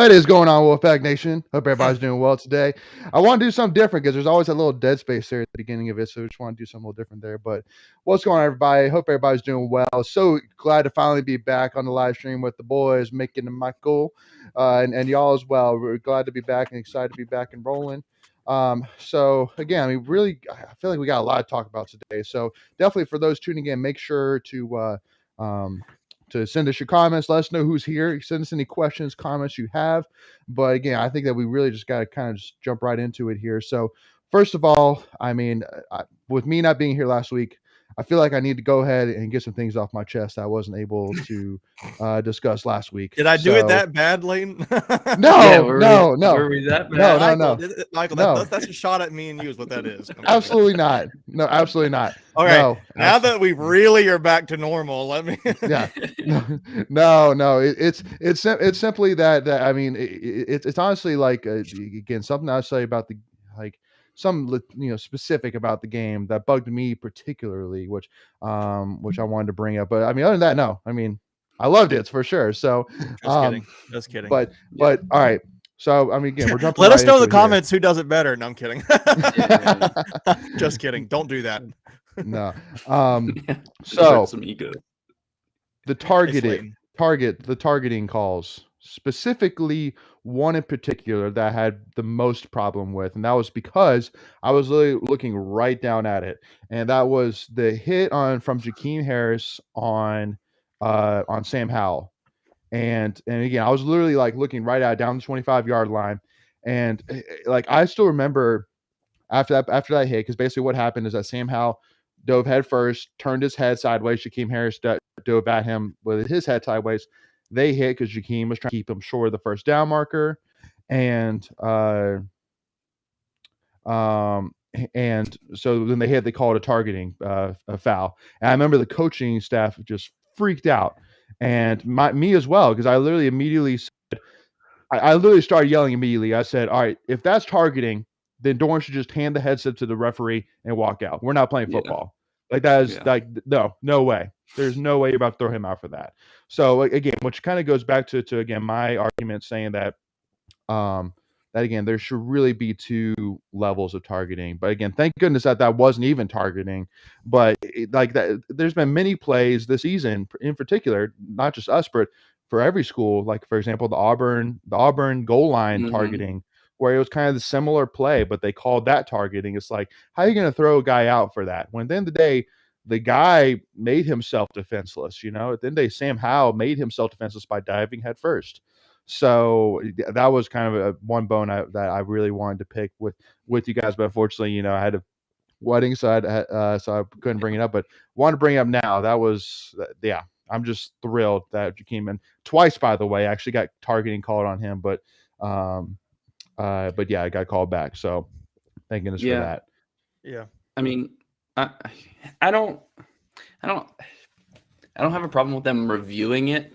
What is going on, WolfPack Nation? Hope everybody's doing well today. I want to do something different because there's always a little dead space there at the beginning of it, so I just want to do something a little different there. But what's going on, everybody? Hope everybody's doing well. So glad to finally be back on the live stream with the boys, Mick and Michael, and y'all as well. We're glad to be back and excited to be back and rolling. So again, I mean, really, I feel like we got a lot to talk about today. So definitely for those tuning in, make sure to send us your comments. Let us know who's here. Send us any questions, comments you have. But again, I think that we really just got to kind of just jump right into it here. So first of all, I mean, with me not being here last week, I feel like I need to go ahead and get some things off my chest I wasn't able to discuss last week. Did I do it that bad, Layton? No. Were we that bad? Michael, that's a shot at me and you is what that is. Absolutely not. No, absolutely not. Okay. No, now that we really are back to normal, let me. Yeah. No. It's simply that I mean, it's honestly like again something I say about the some specific about the game that bugged me particularly, which I wanted to bring up. But I mean, other than that, no. I mean, I loved it for sure. So Just kidding. But all right. So I mean, again, we're jumping. Let us know in the comments who does it better. No, I'm kidding. Just kidding. Don't do that. No. So some ego. The targeting calls, specifically one in particular that I had the most problem with, and that was because I was literally looking right down at it, and that was the hit from Jakeem Harris on Sam Howell, and again I was literally like looking right at it down the 25-yard line, and like I still remember after that hit, because basically what happened is that Sam Howell dove head first, turned his head sideways. Jakeem Harris dove at him with his head sideways. They hit because Jakeem was trying to keep him short of the first down marker, and so then they called a targeting a foul. And I remember the coaching staff just freaked out, and me as well, because I literally immediately said, I literally started yelling immediately. I said, all right, if that's targeting, then Dorn should just hand the headset to the referee and walk out. We're not playing football. Like that is no way. There's no way you're about to throw him out for that. So again, which kind of goes back to again my argument saying that that again there should really be two levels of targeting. But again, thank goodness that wasn't even targeting. But like that, there's been many plays this season, in particular, not just us, but for every school. Like for example, the Auburn goal line targeting, where it was kind of the similar play, but they called that targeting. It's like, how are you going to throw a guy out for that? When at the end of the day, the guy made himself defenseless. At the end of the day, Sam Howell made himself defenseless by diving head first. So that was kind of one bone that I really wanted to pick with you guys. But unfortunately, I had a wedding, so I couldn't bring it up. But wanted to bring it up now. That was, I'm just thrilled that Jakeem, and twice, by the way, actually got targeting called on him. But yeah, I got called back. So thank goodness for that. Yeah. I mean, I don't have a problem with them reviewing it.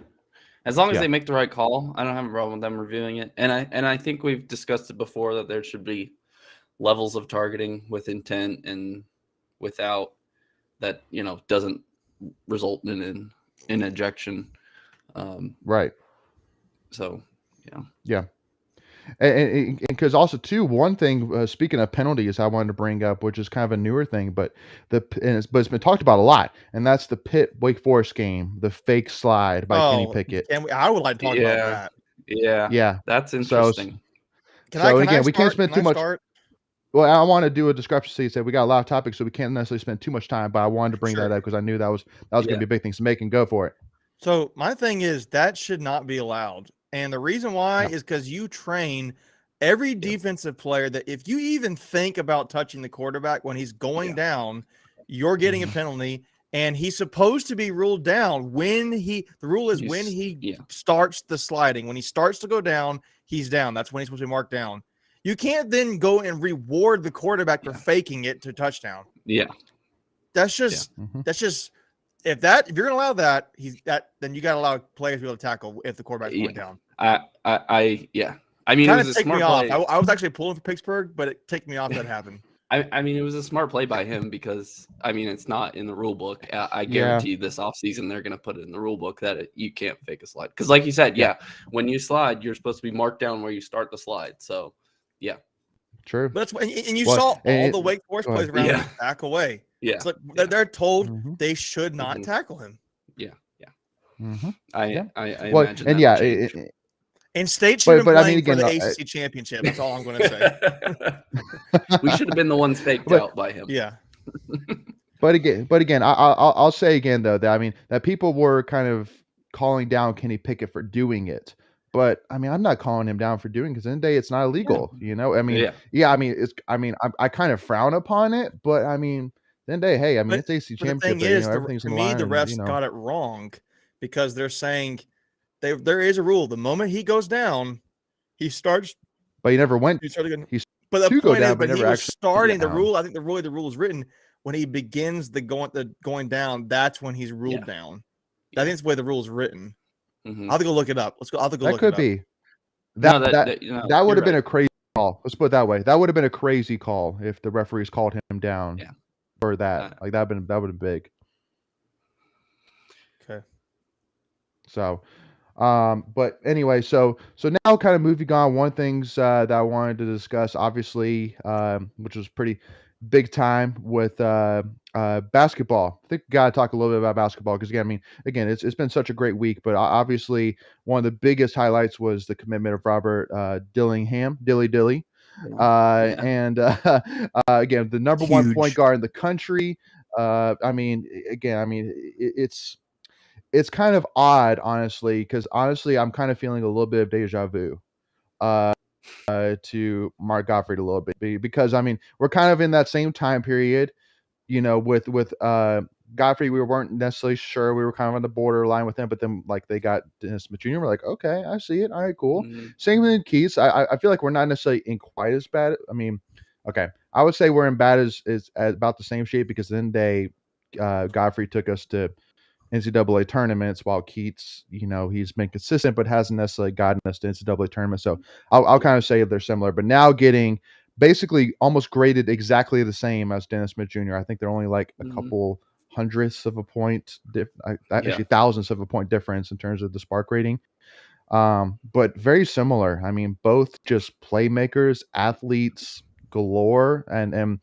As long as they make the right call, I don't have a problem with them reviewing it. And I think we've discussed it before that there should be levels of targeting with intent and without that, doesn't result in an ejection. Right. So, yeah. And because also too, one thing, speaking of penalties, I wanted to bring up, which is kind of a newer thing, but it's been talked about a lot, and that's the Pitt Wake Forest game, the fake slide by Kenny Pickett. I would like to talk about that. Yeah, that's interesting. We can't spend too much. Well, I want to do a discrepancy. Say we got a lot of topics, so we can't necessarily spend too much time. But I wanted to bring that up because I knew that was going to be a big thing. So make and go for it. So my thing is that should not be allowed. And the reason why is because you train every defensive player that if you even think about touching the quarterback when he's going down, you're getting a penalty. And he's supposed to be ruled down when the rule is when he starts the sliding. When he starts to go down, he's down. That's when he's supposed to be marked down. You can't then go and reward the quarterback for faking it to touchdown. Yeah. That's just if you're gonna allow that, then you gotta allow players to be able to tackle if the quarterback's going down. I mean, it was a smart play. I was actually pulling for Pittsburgh, but it ticked me off that happened. I mean, it was a smart play by him because, I mean, it's not in the rule book. I Yeah. guarantee this offseason they're going to put it in the rule book that you can't fake a slide. Because like you said, when you slide, you're supposed to be marked down where you start the slide. So, yeah. True. But and you saw all the Wake Forest plays around him back away. Yeah. It's like they're told they should not tackle him. Yeah. Yeah. I imagine and that and State should have been playing for the ACC championship. That's all I'm going to say. We should have been the ones faked out by him. Yeah. But again, I'll say again though that I mean that people were kind of calling down Kenny Pickett for doing it, but I mean I'm not calling him down for doing it because in the day it's not illegal. You know, I mean, I kind of frown upon it, but I mean, then day, hey, I mean it's ACC championship. The thing is, everything's for in me, line, the refs got it wrong because they're saying there is a rule. The moment he goes down, he starts. But he never went. But the point is, but he was starting the rule. I think the rule is written when he begins the going down. That's when he's ruled down. I think that's the way the rule is written. I'll have to go look it up. I'll have to go look it up. That could be. That would have been a crazy call. Let's put it that way. That would have been a crazy call if the referees called him down for that. Like that would have been big. Okay. So. But anyway, so now kind of moving on, one things that I wanted to discuss, obviously, which was pretty big time with basketball. I think we got to talk a little bit about basketball because again, it's been such a great week, but obviously one of the biggest highlights was the commitment of Robert Dillingham, Dilly. And again, the number one point guard in the country. It's kind of odd, honestly, because I'm kind of feeling a little bit of deja vu to Mark Gottfried a little bit because I mean we're kind of in that same time period, you know, with Gottfried. We weren't necessarily sure. We were kind of on the borderline with him, but then like they got Dennis Smith Jr. We're like, okay, I see it. All right, cool. Same with Keith. I feel like we're not necessarily in quite as bad. I mean, okay, I would say we're in bad as about the same shape because then Gottfried took us to NCAA tournaments while Keats, you know, he's been consistent but hasn't necessarily gotten us to NCAA tournaments. So I'll kind of say they're similar, but now getting basically almost graded exactly the same as Dennis Smith Jr. I think they're only like a couple hundredths of a point, actually thousandths of a point difference in terms of the spark rating. But very similar. I mean, both just playmakers, athletes galore, and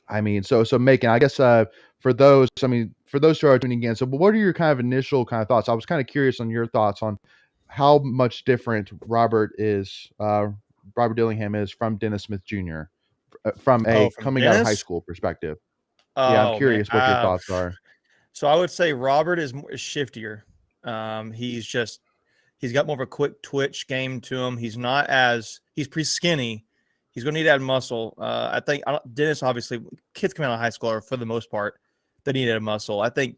I mean, so Macon, I guess for those who are tuning in, so what are your kind of initial kind of thoughts? I was kind of curious on your thoughts on how much different Robert Dillingham is from Dennis Smith Jr. From coming out of high school perspective. I'm curious what your thoughts are. So I would say Robert is shiftier. He's got more of a quick twitch game to him. He's pretty skinny. He's going to need to add muscle. I think Dennis, obviously, kids coming out of high school are, for the most part, they need to add muscle. I think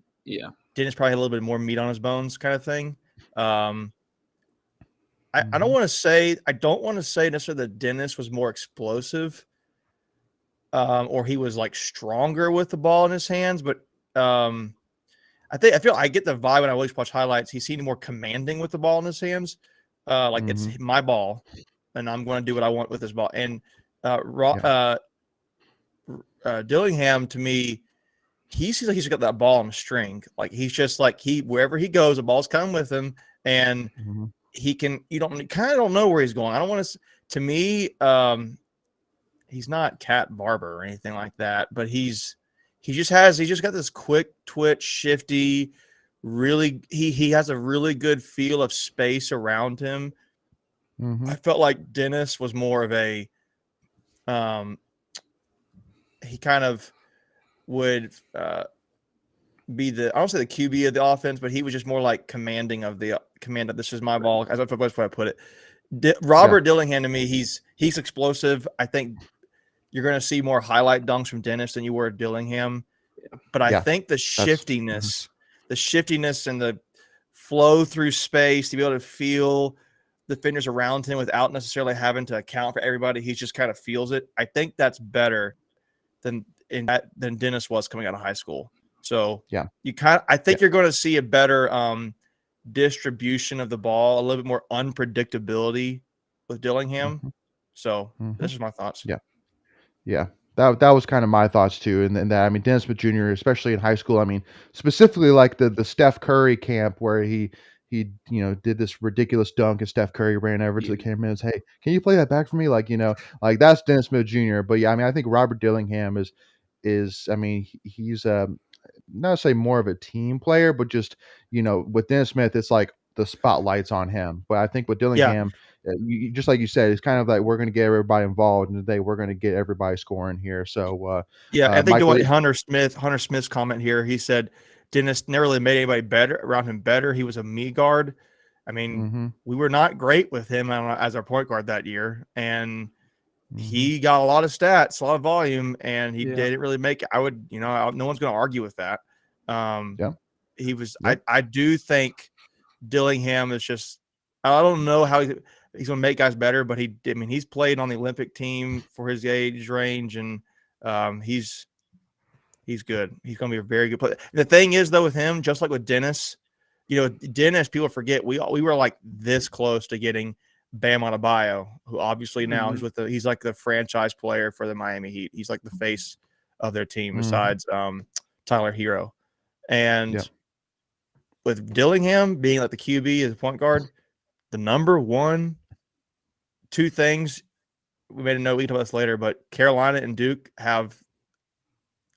Dennis probably had a little bit more meat on his bones kind of thing. I don't want to say necessarily that Dennis was more explosive or he was like stronger with the ball in his hands, but I get the vibe when I always watch highlights. He seemed more commanding with the ball in his hands. It's my ball, and I'm going to do what I want with this ball. And Dillingham, to me, he seems like he's got that ball on a string. Like he's just like wherever he goes, the ball's coming with him, and he kind of don't know where he's going. I don't want to. To me, he's not Cat Barber or anything like that, but he just got this quick twitch, shifty. Really, he has a really good feel of space around him. I felt like Dennis was more of a, he kind of would be I don't say the QB of the offense, but he was just more like commanding of this is my ball. As I put it. Robert Dillingham, to me, he's explosive. I think you're going to see more highlight dunks from Dennis than you were at Dillingham. But I think the shiftiness and the flow through space to be able to feel the defenders around him without necessarily having to account for everybody, he just kind of feels it. I think that's better than Dennis was coming out of high school. So I think you're going to see a better distribution of the ball, a little bit more unpredictability with Dillingham. So this is my thoughts. Yeah. Yeah, that was kind of my thoughts too, and that I mean Dennis Smith Jr., especially in high school. I mean, specifically like the Steph Curry camp where he did this ridiculous dunk, and Steph Curry ran over to Yeah. the camera and said, "Hey, can you play that back for me?" Like that's Dennis Smith Jr. But yeah, I mean, I think Robert Dillingham is I mean he's not say more of a team player, but just with Dennis Smith, it's like the spotlight's on him. But I think with Yeah, Dillingham, just like you said, it's kind of like we're going to get everybody involved, and today we're going to get everybody scoring here. So, yeah. I think Michael, what Hunter Smith's comment here, he said Dennis never really made anybody better around him better. He was a me guard. I mean, mm-hmm, we were not great with him as our point guard that year, and mm-hmm, he got a lot of stats, a lot of volume, and he Yeah. didn't really make. No one's going to argue with that. yeah, He was. yeah, I do think Dillingham is just. I don't know how he's going to make guys better, but he's played on the Olympic team for his age range, and he's good. He's going to be a very good player. The thing is, though, with him, just like with Dennis, Dennis, people forget we were like this close to getting Bam Adebayo, who obviously now he's like the franchise player for the Miami Heat. He's like the face of their team mm-hmm, besides Tyler Hero. And yeah, with Dillingham being like the QB as a point guard, the number one, two things we made a note. We can talk about this later, but Carolina and Duke have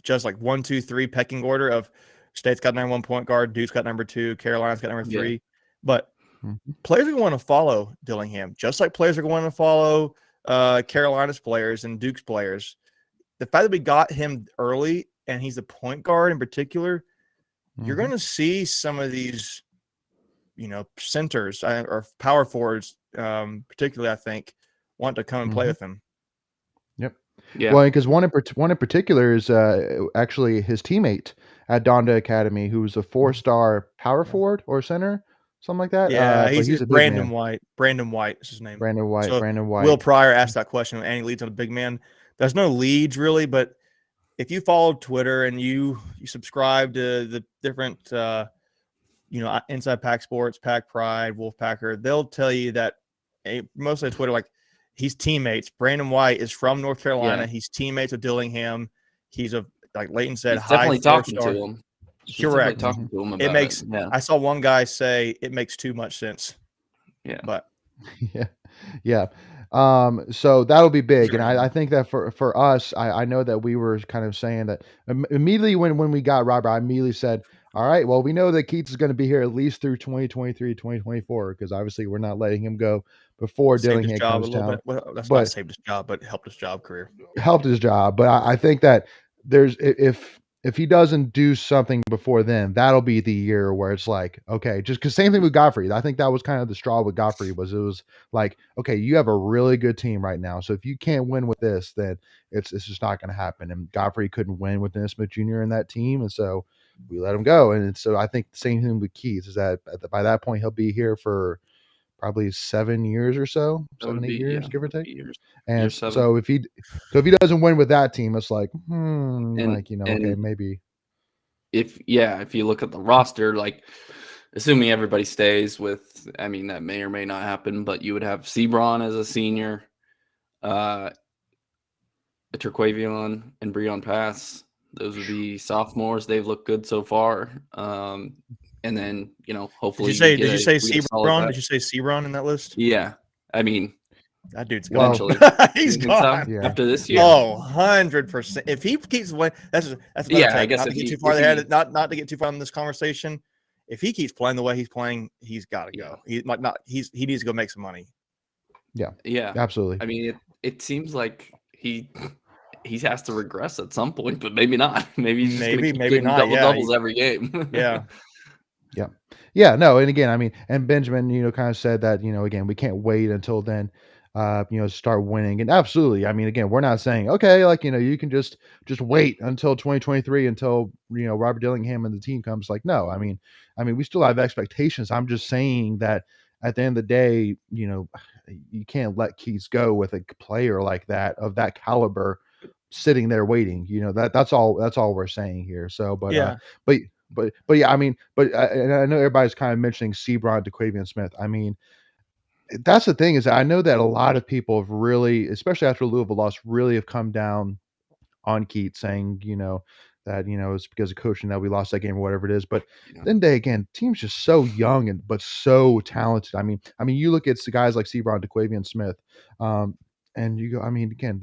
just like 1, 2, 3 pecking order of State's got number one point guard, Duke's got number two, Carolina's got number three. Yeah. But mm-hmm, players are going to follow Dillingham, just like players are going to follow Carolina's players and Duke's players. The fact that we got him early and he's a point guard in particular, you're going to see some of these, centers or power forwards, particularly, I think, want to come and play with him. Yep. Yeah. Well, because one in particular is actually his teammate at Donda Academy, who was a 4-star power forward or center, something like that. Yeah, But he's a big Brandon man. White. Brandon White is his name. Brandon White. So Brandon White. Will Pryor asked that question. Any leads on a big man? There's no leads really, but if you follow Twitter and you subscribe to the different, Inside Pack Sports, Pack Pride, WolfPacker, they'll tell you that mostly on Twitter, like he's teammates. Brandon White is from North Carolina. Yeah. He's teammates with Dillingham. He's like Leighton said, He's definitely talking to him. Correct. Talking to him about It makes. Yeah. I saw one guy say it makes too much sense. Yeah. But yeah. So that'll be big, and I think that for us, I know that we were kind of saying that immediately when we got Robert, I immediately said, all right, well, we know that Keats is going to be here at least through 2023, 2024, because obviously we're not letting him go before Dillingham comes down. Well, that's not saved his job, but helped his job career. Helped his job, but I think that there's if he doesn't do something before then, that'll be the year where it's like, okay, just because same thing with Godfrey. I think that was kind of the straw with Godfrey it was like, okay, you have a really good team right now. So if you can't win with this, then it's just not going to happen. And Godfrey couldn't win with Dennis Smith Jr. in that team. And so we let him go. And so I think the same thing with Keith is that by that point, he'll be here for probably 7 years or so, 7, 8 years, give or take. And so if he doesn't win with that team, it's like, okay, maybe. If you look at the roster, like assuming everybody stays with, I mean, that may or may not happen, but you would have Sebron as a senior, Terquavion and Breon Pass. Those would be sophomores. They've looked good so far. And then, hopefully. Did you say Sebron? Did you say Sebron in that list? Yeah. I mean, that dude's gone. He's gone after this year. Oh, 100%. If he keeps winning, that's I guess not to get too far ahead. Not to get too far in this conversation. If he keeps playing the way he's playing, he's got to go. He needs to go make some money. Yeah. Yeah. Absolutely. I mean, it seems like he has to regress at some point, but maybe not. Maybe he's maybe not. Doubles every game. Yeah. Yeah. No. And again, I mean, and Benjamin, kind of said that, again, we can't wait until then, start winning. And absolutely. I mean, again, we're not saying, okay, like, you can just wait until 2023 until, Robert Dillingham and the team comes. Like, no, I mean, we still have expectations. I'm just saying that at the end of the day, you can't let Keys go with a player like that, of that caliber, sitting there waiting. That's all we're saying here. So, but yeah. But yeah, I mean, and I know everybody's kind of mentioning Sebron, DeQuavion Smith. I mean, That's the thing is I know that a lot of people have really, especially after Louisville lost, really have come down on Keats saying, that, it's because of coaching that we lost that game or whatever it is. But Yeah. then they again, team's just so young but so talented. I mean, you look at the guys like Sebron, DeQuavian Smith, and you go, again,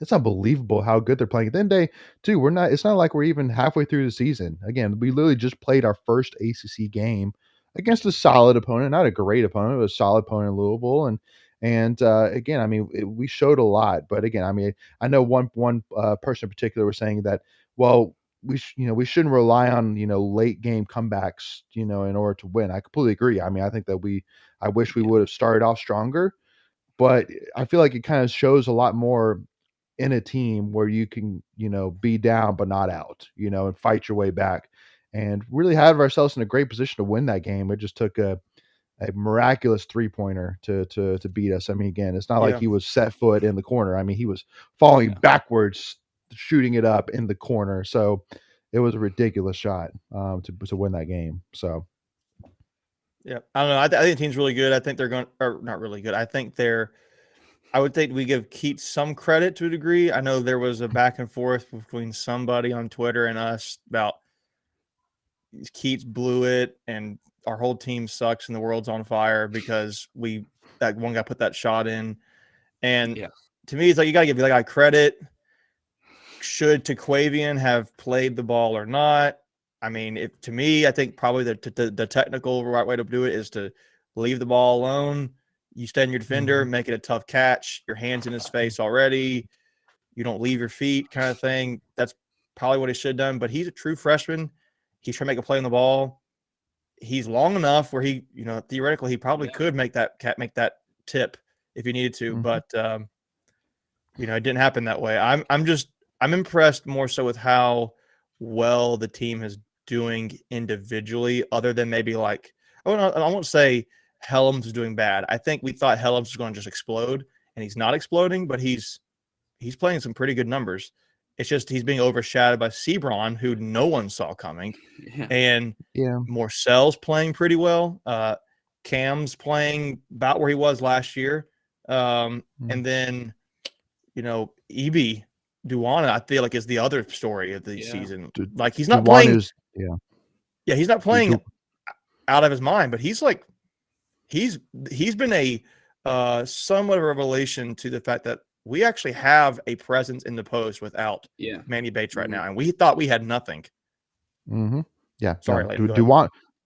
it's unbelievable how good they're playing. At the end of the day, too, it's not like we're even halfway through the season. Again, we literally just played our first ACC game against a solid opponent, not a great opponent, but a solid opponent in Louisville. And again, we showed a lot. But again, I know one person in particular was saying that, well, we shouldn't rely on, late game comebacks, in order to win. I completely agree. I think that I wish we would have started off stronger, but I feel like it kind of shows a lot more in a team where you can, be down but not out, and fight your way back, and really have ourselves in a great position to win that game. It just took a miraculous 3-pointer to beat us. Again, it's not like Yeah. he was set foot in the corner. He was falling Yeah. backwards, shooting it up in the corner. So it was a ridiculous shot to win that game. So Yeah, I don't know. I think the team's really good. I think they're going, or not really good. I would think we give Keats some credit to a degree. I know there was a back and forth between somebody on Twitter and us about Keats blew it and our whole team sucks and the world's on fire because that one guy put that shot in. And Yeah. to me, it's like you gotta give that guy credit. Should TeQuavian have played the ball or not? To me, I think probably the technical right way to do it is to leave the ball alone. You stand your defender, make it a tough catch. Your hands in his face already. You don't leave your feet, kind of thing. That's probably what he should have done. But he's a true freshman. He's trying to make a play on the ball. He's long enough where he, theoretically, he probably could make that tip if he needed to. But it didn't happen that way. I'm impressed more so with how well the team is doing individually, other than maybe like, I won't say Helms is doing bad. I think we thought Helms was going to just explode, and he's not exploding, but he's playing some pretty good numbers. It's just he's being overshadowed by Sebron, who no one saw coming, and Morcell's playing pretty well. Cam's playing about where he was last year, and then EB Duana, I feel like, is the other story of the season. Like he's not playing. He's not playing out of his mind, but he's like he's been a somewhat of a revelation to the fact that we actually have a presence in the post without Manny Bates right now, and we thought we had nothing. Yeah, sorry,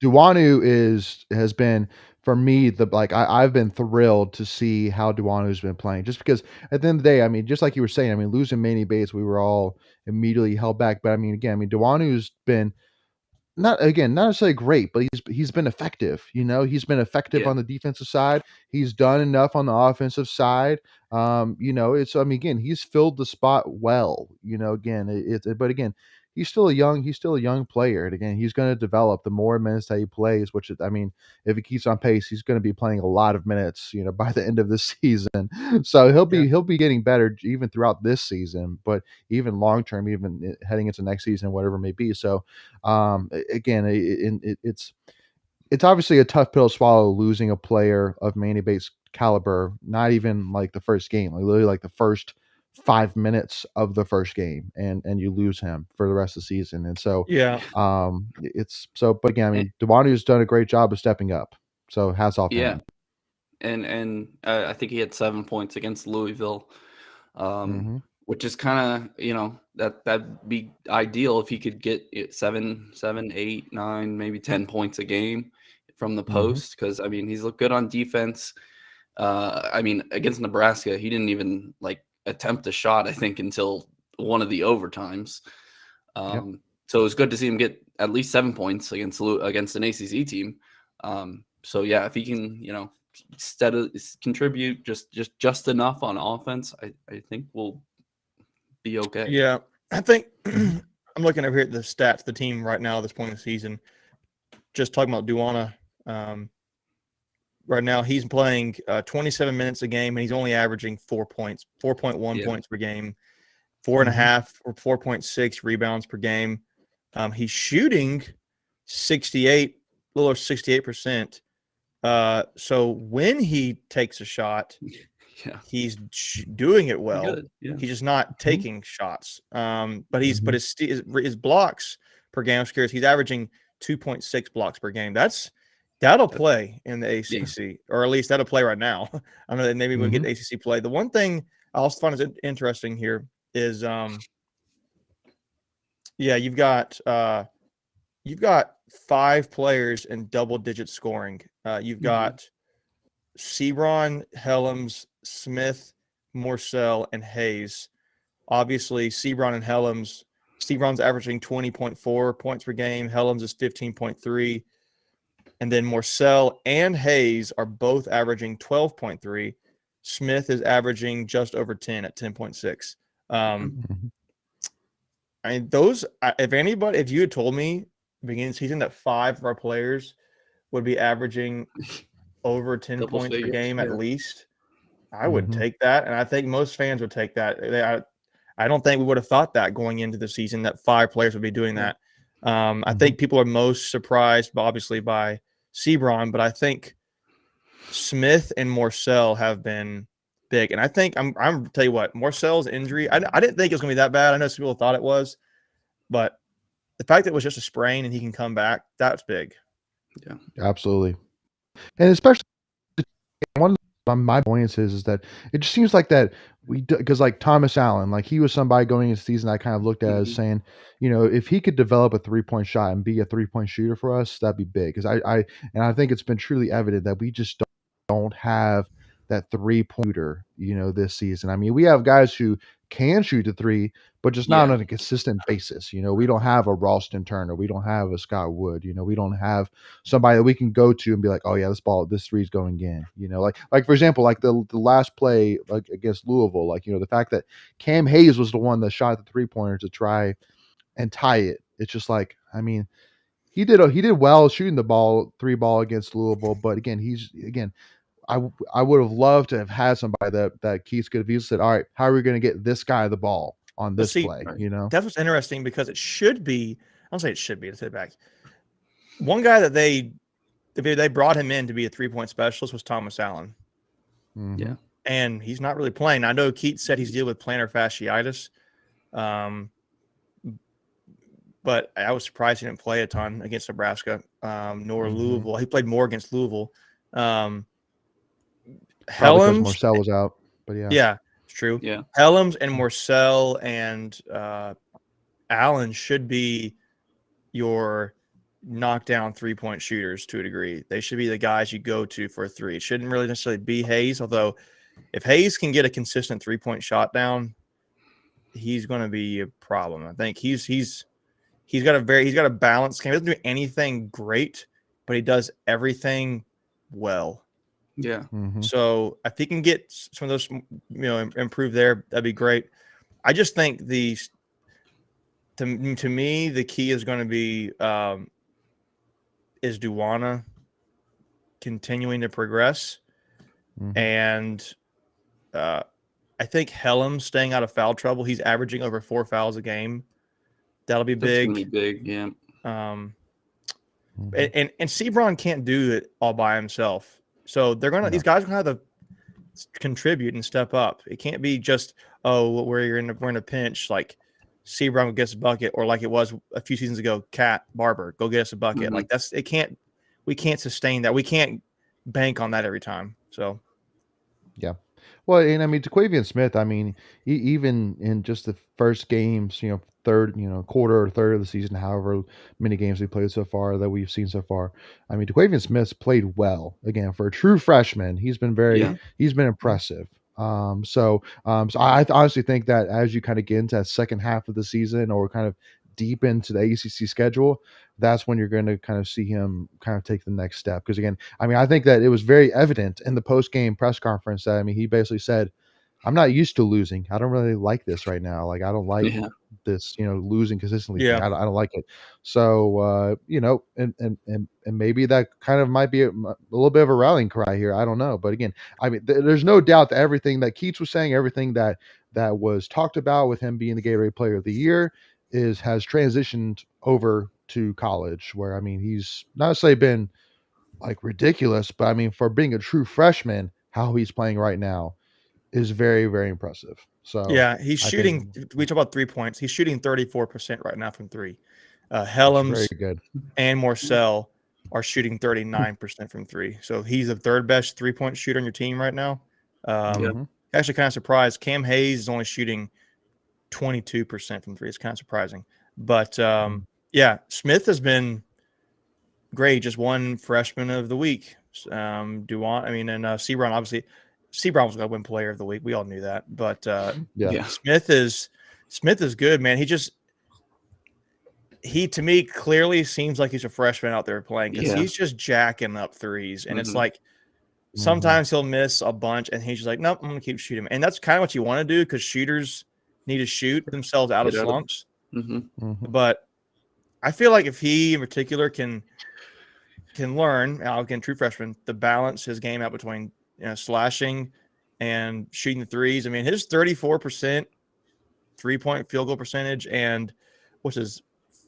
Duanu has been, for me, I've been thrilled to see how Duanu's been playing, just because at the end of the day, just like you were saying, losing Manny Bates, we were all immediately held back. But again, Duanu's been not necessarily great, but he's been effective. He's been effective on the defensive side. He's done enough on the offensive side. Again, he's filled the spot well. But again, he's still a young player, and again, he's going to develop the more minutes that he plays. Which if he keeps on pace, he's going to be playing a lot of minutes. By the end of this season, so he'll be getting better even throughout this season, but even long term, even heading into next season, whatever it may be. So, again, it's obviously a tough pill to swallow, losing a player of Manny Bates' caliber. Not even like the first game, like literally like the first 5 minutes of the first game, and you lose him for the rest of the season. And so, but again, Duanu's done a great job of stepping up. So hats off to him. And I think he had 7 points against Louisville, which is kind of, that'd be ideal if he could get 7, 8, 9, maybe 10 points a game from the post, because he's looked good on defense. Against Nebraska, he didn't even attempt a shot, I think, until one of the overtimes. So it was good to see him get at least 7 points against an ACC team. If he can, contribute just enough on offense, I think we'll be okay. Yeah, I think I'm looking over here at the stats of the team right now at this point in the season. Just talking about Duana. Right now, he's playing 27 minutes a game, and he's only averaging 4 points, 4.1 points per game, 4.5 or 4.6 rebounds per game. He's shooting 68, a little over 68%, So when he takes a shot, Yeah. he's doing it well. Good. Yeah. He's just not taking shots. But Mhm. his blocks per game, I'm curious, he's averaging 2.6 blocks per game. That'll play in the ACC, or at least that'll play right now. I know that maybe we'll get ACC play. The one thing I also find is interesting here is, you've got 5 players in double-digit scoring. You've got Sebron, Helms, Smith, Morcell, and Hayes. Obviously, Sebron's averaging 20.4 points per game. Helms is 15.3. And then Morcell and Hayes are both averaging 12.3. Smith is averaging just over 10 at 10.6. Mhm. I mean, if you had told me beginning of the season that 5 of our players would be averaging over 10 Double points per figures, game at yeah. least, I would Mhm. take that. And I think most fans would take that. I don't think we would have thought that going into the season that 5 players would be doing that. I think people are most surprised, obviously, by Sebron, but I think Smith and Morcell have been big. And I think I'm tell you what, Morcell's injury, I didn't think it was going to be that bad. I know some people thought it was, but the fact that it was just a sprain and he can come back, that's big. Yeah. Absolutely. And especially one of my points is that it just seems like that because like Thomas Allen, like he was somebody going into the season I kind of looked at as saying, if he could develop a 3-point shot and be a 3-point shooter for us, that'd be big. Because I think it's been truly evident that we just don't have that 3-pointer, this season. I mean, we have guys who can shoot the 3, but just not on a consistent basis. We don't have a Ralston Turner, we don't have a Scott Wood, we don't have somebody that we can go to and be like, oh yeah, this 3's going in. Like for example, like the last play like against Louisville, like the fact that Cam Hayes was the one that shot the 3-pointer to try and tie it. It's just like, I mean, he did well shooting the 3 ball against Louisville, but again, I would have loved to have had somebody that Keith could have easily said, all right, how are we going to get this guy the ball on But this see, play? that's what's interesting because it should be. I don't say it should be. Let's take it back. One guy that they brought him in to be a 3-point specialist was Thomas Allen. Yeah, and he's not really playing. I know Keith said he's dealing with plantar fasciitis, but I was surprised he didn't play a ton against Nebraska, nor Louisville. He played more against Louisville. probably because Helms, Morcell was out, but yeah, it's true. Yeah. Helms and Morcell and Allen should be your knockdown 3-point shooters to a degree. They should be the guys you go to for a 3. It shouldn't really necessarily be Hayes, although if Hayes can get a consistent 3-point shot down, he's going to be a problem. I think he's got a balanced game. He doesn't do anything great, but he does everything well. Yeah. So if he can get some of those, improve there, that'd be great. I just think to me, the key is going to be is Duwana continuing to progress, and I think Helm staying out of foul trouble. He's averaging over 4 fouls a game. That'll be big. That's gonna be big, yeah. And Sebron can't do it all by himself. So these guys are gonna have to contribute and step up. It can't be just we're in a pinch like Sebron gets a bucket, or like it was a few seasons ago, Cat Barber go get us a bucket. Like we can't sustain that. We can't bank on that every time. So yeah. Well, and I mean, DeQuavian Smith, I mean, even in just the first games, third, quarter or third of the season, however many games we played so far that we've seen so far. I mean, DeQuavian Smith's played well again for a true freshman. He's been he's been impressive. So I honestly think that as you kind of get into that second half of the season or kind of deep into the ACC schedule, that's when you're going to kind of see him kind of take the next step. Because again, I mean, I think that it was very evident in the post-game press conference that, I mean, he basically said, I'm not used to losing. I don't really like this right now. Like, I don't like this, losing consistently. Yeah. I don't like it. So, and maybe that kind of might be a little bit of a rallying cry here. I don't know. But again, I mean, there's no doubt that everything that Keats was saying, everything that was talked about with him being the Gatorade Player of the Year has transitioned over to college, where, I mean, he's not necessarily been like ridiculous, but I mean, for being a true freshman, how he's playing right now is very, very impressive. So Yeah, he's I think shooting. We talk about 3 points. He's shooting 34% right now from three. it's very Helms good. and Morcell are shooting 39% from three. So he's the third best 3-point shooter on your team right now. Yeah. Actually, kind of surprised. Cam Hayes is only shooting 22% from three. It's kind of surprising. But yeah, Smith has been great. Just won freshman of the week. Duan, I mean, and Sebron, obviously, Sebron was going to win player of the week. We all knew that. But Yeah. Smith is good, man. He to me clearly seems like he's a freshman out there playing because Yeah. he's just jacking up threes. And it's Mhm. like sometimes he'll miss a bunch and he's just like, nope, I'm going to keep shooting. And that's kind of what you want to do because shooters need to shoot themselves out of Get out of- slumps. Mhm. But I feel like if he in particular can learn, again, true freshman, to balance his game out between slashing and shooting the threes. I mean, his 34% 3-point field goal percentage and what's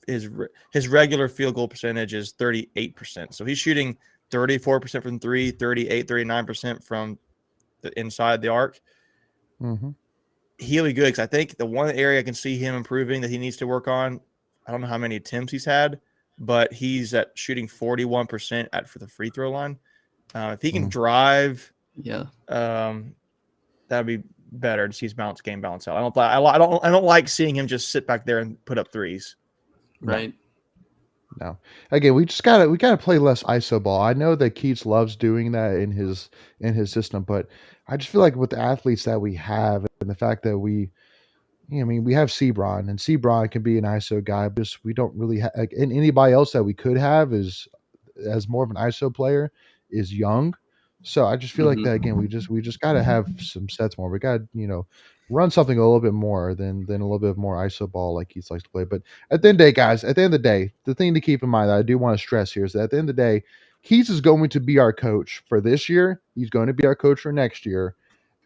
his regular field goal percentage is 38%. So he's shooting 34% from three, 38, 39% from the inside the arc. He'll be good because I think the one area I can see him improving that he needs to work on, I don't know how many attempts he's had, but he's at shooting 41% for the free throw line. If he can drive, that'd be better to see his game balance out. I don't like seeing him just sit back there and put up threes. Right. No. Again, we gotta play less ISO ball. I know that Keats loves doing that in his system, but I just feel like with the athletes that we have and the fact that we have Sebron, and Sebron can be an ISO guy, but just we don't really have, and anybody else that we could have is as more of an ISO player is young. So I just feel like that again. We just got to have some sets more. We got run something a little bit more than a little bit more ISO ball like he likes to play. But at the end of the day, guys, at the end of the day, the thing to keep in mind that I do want to stress here is that at the end of the day, Keys is going to be our coach for this year. He's going to be our coach for next year.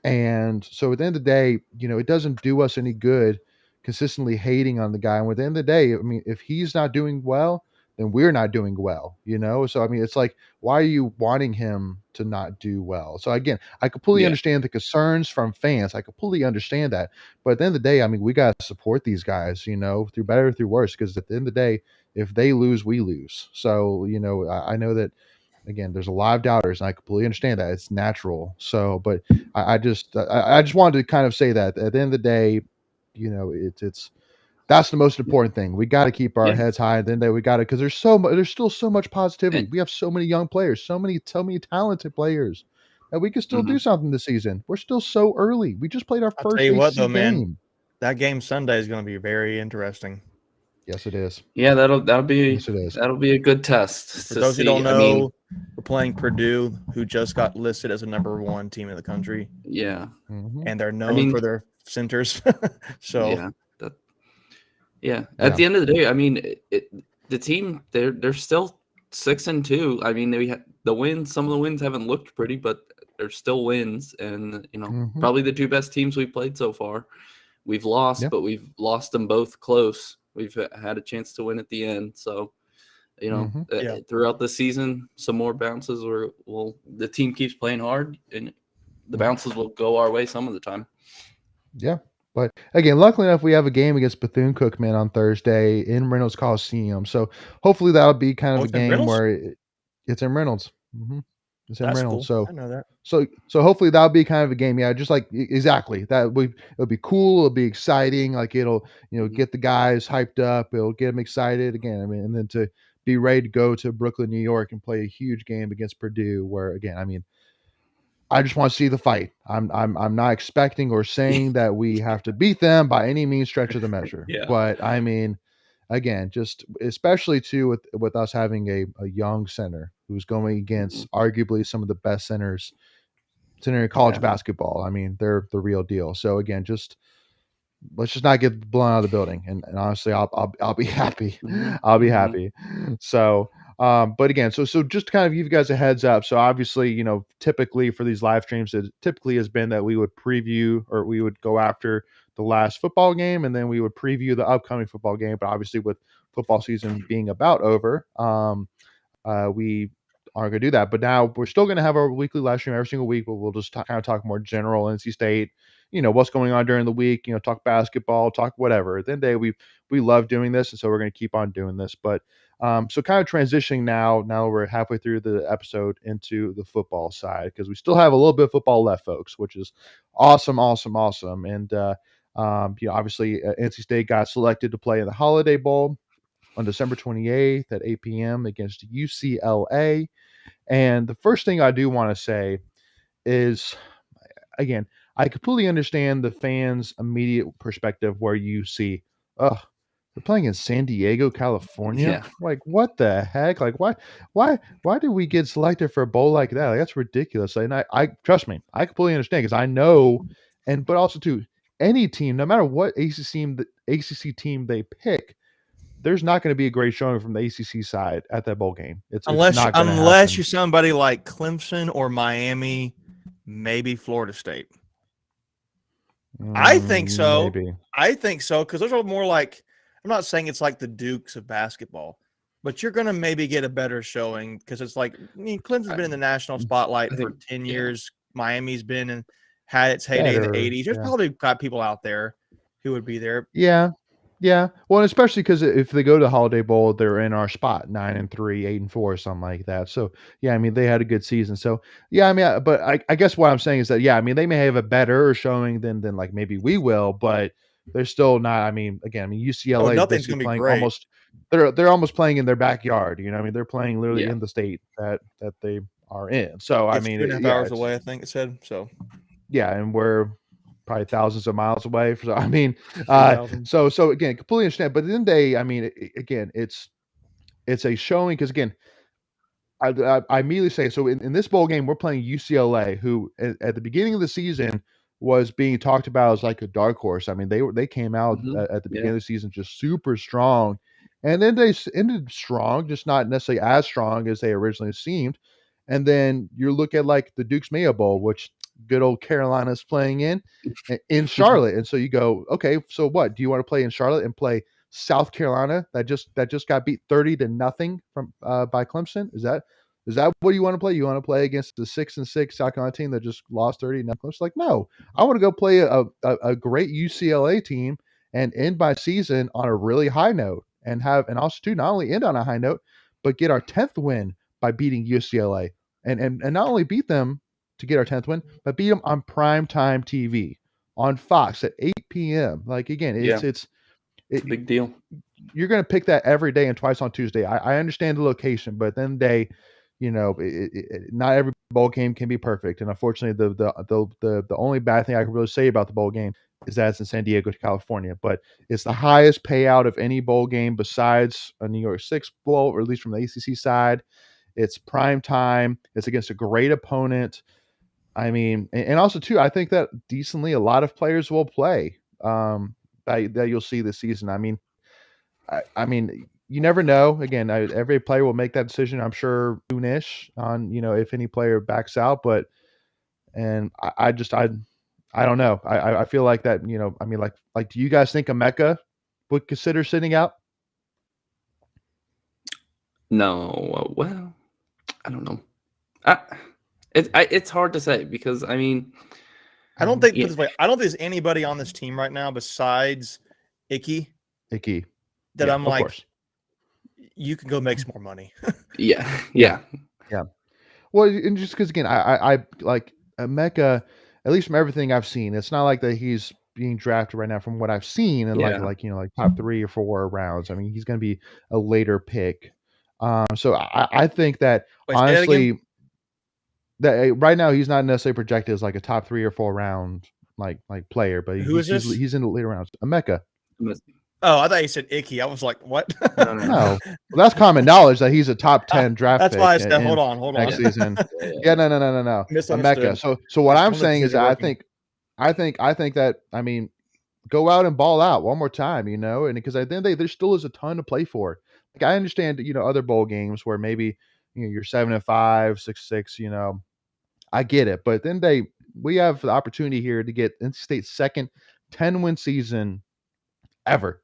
And so at the end of the day, it doesn't do us any good consistently hating on the guy. And at the end of the day, I mean, if he's not doing well, then we're not doing well, So, I mean, it's like, why are you wanting him to not do well? So again, I completely understand the concerns from fans. I completely understand that. But at the end of the day, I mean, we got to support these guys, through better, through worse, because at the end of the day, if they lose, we lose. So, I know that, again, there's a lot of doubters, and I completely understand that. It's natural. So, but I just wanted to kind of say that at the end of the day, it's that's the most important thing. We got to keep our heads high. And then we got to, because there's still so much positivity. We have so many young players, so many talented players that we can still do something this season. We're still so early. We just played our I'll first tell you what, ACC though, game. man, that game Sunday is going to be very interesting. Yes, it is. Yeah, that'll be Yes, it is. that'll be a good test. For those who don't know, we're playing Purdue, who just got listed as a number 1 team in the country. Yeah, and they're known for their centers. So at the end of the day, I mean, the team they're still 6-2. I mean, the wins. Some of the wins haven't looked pretty, but they're still wins, and probably the 2 best teams we've played so far. We've lost, but we've lost them both close. We've had a chance to win at the end. So, throughout the season, some more bounces the team keeps playing hard, and the bounces will go our way some of the time. Yeah. But again, luckily enough, we have a game against Bethune-Cookman on Thursday in Reynolds Coliseum. So hopefully that'll be kind of a game where it's in Reynolds. It's in Reynolds. Cool. So I know that. So hopefully that'll be kind of a game. Yeah, just like exactly that. It'll be cool. It'll be exciting. Like it'll get the guys hyped up. It'll get them excited again. I mean, and then to be ready to go to Brooklyn, New York, and play a huge game against Purdue. Where again, I mean, I just want to see the fight. I'm not expecting or saying that we have to beat them by any means stretch of the measure. But I mean, again, just especially too with us having a young center who's going against arguably some of the best centers in college basketball. I mean, they're the real deal. So again, let's just not get blown out of the building. And honestly, I'll be happy. I'll be happy. So, but again, so just to kind of give you guys a heads up. So obviously, typically for these live streams, it typically has been that we would preview or we would go after the last football game, and then we would preview the upcoming football game. But obviously, with football season being about over, we aren't going to do that. But now we're still going to have our weekly live stream every single week, but we'll just kind of talk more general NC State, what's going on during the week, talk basketball, talk whatever. At the end of the day, we love doing this, and so we're going to keep on doing this. But so kind of transitioning now we're halfway through the episode into the football side, because we still have a little bit of football left, folks, which is awesome. And obviously NC State got selected to play in the Holiday Bowl on December 28th at 8 p.m. against UCLA. And the first thing I do want to say is, again, I completely understand the fans' immediate perspective where you see, oh, they're playing in San Diego, California. Yeah. Like, what the heck? Like, why did we get selected for a bowl like that? Like, that's ridiculous. And I trust me, I completely understand, because I know, but also too, any team, no matter what ACC team they pick, there's not going to be a great showing from the ACC side at that bowl game. It's not going to unless happen. you're somebody like Clemson or Miami, maybe Florida State. I think so. Maybe. I think so, because those are more like, I'm not saying it's like the Dukes of basketball, but you're going to maybe get a better showing, because it's like, Clemson's been in the national spotlight for 10 years. Miami's been and had its heyday in the 80s. There's probably got people out there who would be there. Yeah. Well, especially because if they go to the Holiday Bowl, they're in our spot, 9-3, 8-4, something like that. So yeah, I mean, they had a good season. So yeah, I mean, but I guess what I'm saying is that, yeah, I mean, they may have a better showing than like maybe we will, but they're still not. I mean, again, UCLA is basically playing almost. They're almost playing in their backyard. I mean, they're playing literally in the state that they are in. So I mean, 2.5 hours away, I think it said. So yeah, and we're probably thousands of miles away. So I mean, so again, completely understand. But at the end of the day, I mean, again, it's a showing, because again, I immediately say, so in this bowl game, we're playing UCLA, who at the beginning of the season was being talked about as like a dark horse. I mean, they came out at the beginning of the season just super strong, and then they ended strong, just not necessarily as strong as they originally seemed. And then you look at like the Duke's Mayo Bowl, which good old Carolina's playing in Charlotte, and so you go, okay, so what do you want to play in Charlotte and play South Carolina that just got beat 30-0 from by Clemson? Is that what you want to play? You want to play against the 6-6 South Carolina team that just lost 30 to Clemson? Like, no, I want to go play a great UCLA team and end my season on a really high note, and also too, not only end on a high note, but get our 10th win by beating UCLA, and not only beat them to get our 10th win, but beat them on primetime TV on Fox at 8 p.m. Like, again, it's a big deal. You're going to pick that every day and twice on Tuesday. I understand the location, but then they, not every bowl game can be perfect. And unfortunately, the only bad thing I can really say about the bowl game is that it's in San Diego, California. But it's the highest payout of any bowl game besides a New York Six Bowl, or at least from the ACC side. It's prime time. It's against a great opponent. I mean, and also too, I think that decently a lot of players will play that you'll see this season. I mean, I mean, you never know. Again, every player will make that decision, I'm sure, soonish on if any player backs out. But I don't know. I feel like that. I mean, like, do you guys think Emeka would consider sitting out? No. Well, I don't know. It's hard to say, because I mean, I don't think I don't think there's anybody on this team right now besides Icky that I'm like, course, you can go make some more money. Yeah. Well, and just because, again, I like Emeka, at least from everything I've seen, it's not like that he's being drafted right now from what I've seen in like top 3 or 4 rounds. I mean, he's going to be a later pick. So I think that honestly, that right now he's not necessarily projected as like a top 3 or 4 round like player, but he's in the later rounds. Emeka. Oh, I thought you said Icky. I was like, what? No. Well, that's common knowlge that he's a top 10 draft that's pick. That's why I said, hold on. Next season. Yeah, no. Emeka. So what I'm saying is, I think that, I mean, go out and ball out one more time, and because at the end of the day, there still is a ton to play for. Like, I understand, other bowl games where maybe, you're 7-5, 6-6, I get it. But then we have the opportunity here to get NC State's second 10-win season ever.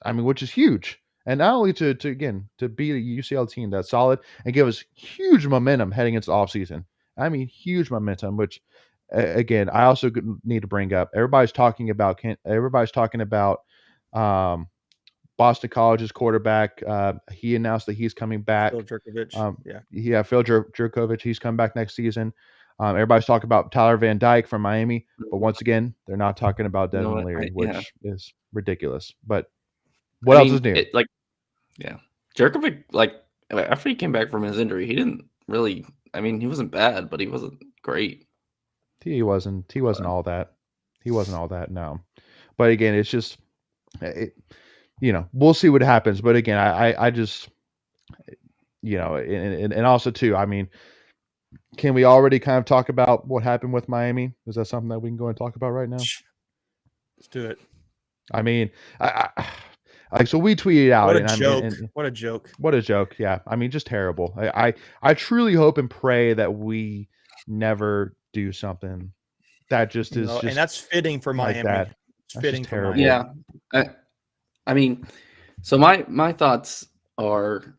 I mean, which is huge. And not only to beat a UCL team that's solid and give us huge momentum heading into the offseason. I mean, huge momentum, which again, I also need to bring up. Everybody's talking about um, Boston College's quarterback. He announced that he's coming back. Phil Jerkovich. Phil Jerkovich. He's coming back next season. Everybody's talking about Tyler Van Dyke from Miami, but once again, they're not talking about Devin Leary, which is ridiculous. But what else is new? Jerkovic, after he came back from his injury, he didn't really. I mean, he wasn't bad, but he wasn't great. He wasn't all that. He wasn't all that. No, but again, it's just, we'll see what happens. But again, I just, and also too, I mean, can we already kind of talk about what happened with Miami? Is that something that we can go and talk about right now? Let's do it. I mean, so we tweeted out. What a joke! What a joke! What a joke! Yeah, I mean, just terrible. I truly hope and pray that we never do something that just is just, and that's fitting for Miami. That. It's fitting for terrible. Miami. Yeah, I mean, so my thoughts are,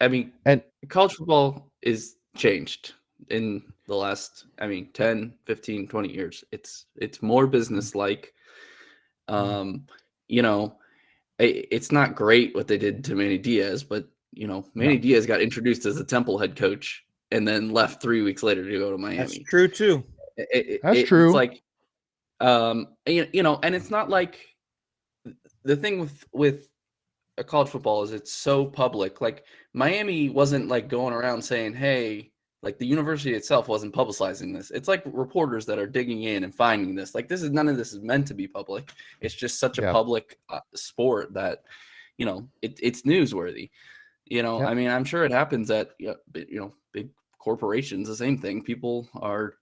I mean, and college football is changed in the last 10 15 20 years. It's more business like. It's not great what they did to Manny Diaz, but Manny Diaz got introduced as a Temple head coach and then left 3 weeks later to go to Miami. That's true too. That's true. It's like, and it's not like the thing with a college football is it's so public. Like Miami wasn't like going around saying, hey, like the university itself wasn't publicizing this. It's like reporters that are digging in and finding this. Like none of this is meant to be public. It's just such a public sport that, it's newsworthy. I mean, I'm sure it happens at, big corporations, the same thing. People are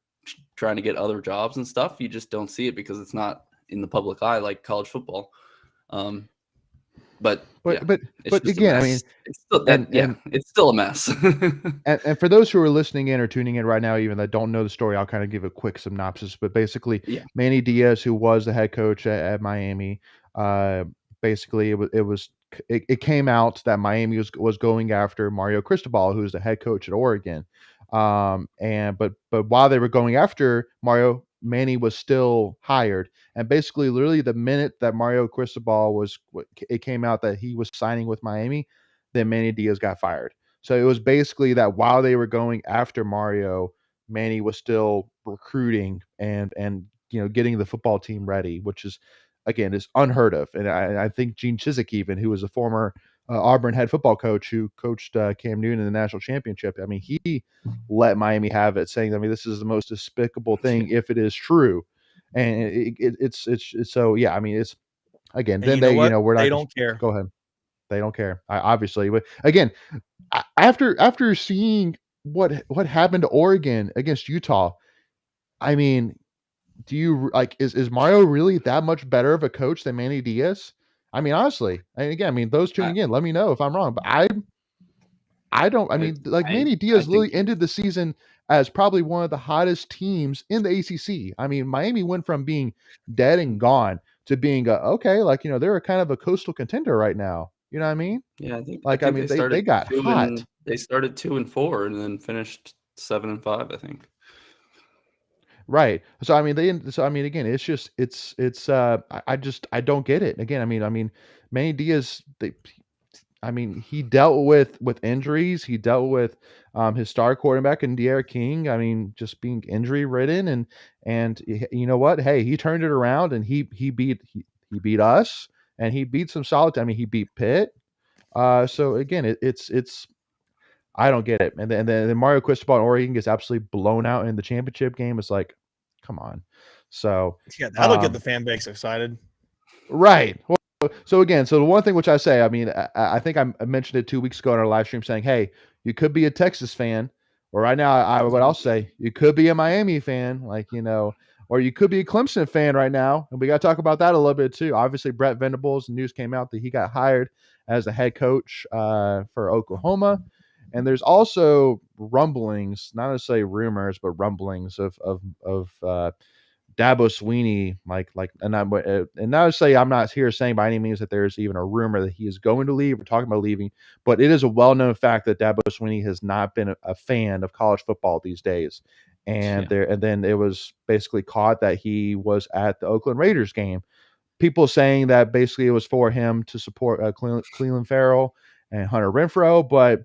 trying to get other jobs and stuff. You just don't see it because it's not in the public eye like college football. But again, I mean, it's still it's still a mess. and for those who are listening in or tuning in right now, even that don't know the story, I'll kind of give a quick synopsis. But basically, Manny Diaz, who was the head coach at Miami, basically it came out that Miami was going after Mario Cristobal, who's the head coach at Oregon. But while they were going after Mario, Manny was still hired, and basically literally the minute that Mario Cristobal it came out that he was signing with Miami, then Manny Diaz got fired. So it was basically that while they were going after Mario, Manny was still recruiting and getting the football team ready, which is again is unheard of. And I think Gene Chizik, even who was a former Auburn head football coach who coached Cam Newton in the national championship. I mean, he let Miami have it, saying, I mean, this is the most despicable thing if it is true. And it's so, yeah, I mean, it's again, then they, we're not, they don't care. Go ahead. They don't care. Obviously, but again, after seeing what happened to Oregon against Utah, I mean, do you like, is Mario really that much better of a coach than Manny Diaz? I mean, honestly, and again, I mean, those tuning in, let me know if I'm wrong, but I don't. I mean, Manny Diaz literally ended the season as probably one of the hottest teams in the ACC. I mean, Miami went from being dead and gone to being they're a kind of a coastal contender right now. You know what I mean? Yeah, I think they got hot. They started 2-4 and then finished 7-5, I think. Right. So I mean, again, it's just I don't get it. Again, I mean, Manny Diaz, he dealt with injuries. He dealt with his star quarterback and De'Ara King. I mean, just being injury ridden, and you know what? Hey, he turned it around and he beat us, and he beat some solid. I mean, he beat Pitt. So again, it's I don't get it. And then Mario Cristobal in Oregon gets absolutely blown out in the championship game. It's like, come on. So yeah, that'll get the fan base excited. Right. Well, so again, the one thing which I say, I mean, I think I mentioned it 2 weeks ago in our live stream saying, hey, you could be a Texas fan, or right now, what I'll say, you could be a Miami fan, or you could be a Clemson fan right now. And we got to talk about that a little bit too. Obviously, Brett Venables, news came out that he got hired as the head coach for Oklahoma. And there's also rumblings, not necessarily rumors, but rumblings of Dabo Sweeney, and I would say I'm not here saying by any means that there's even a rumor that he is going to leave or talking about leaving, but it is a well-known fact that Dabo Sweeney has not been a fan of college football these days. And then it was basically caught that he was at the Oakland Raiders game. People saying that basically it was for him to support Cleveland Farrell and Hunter Renfrow, but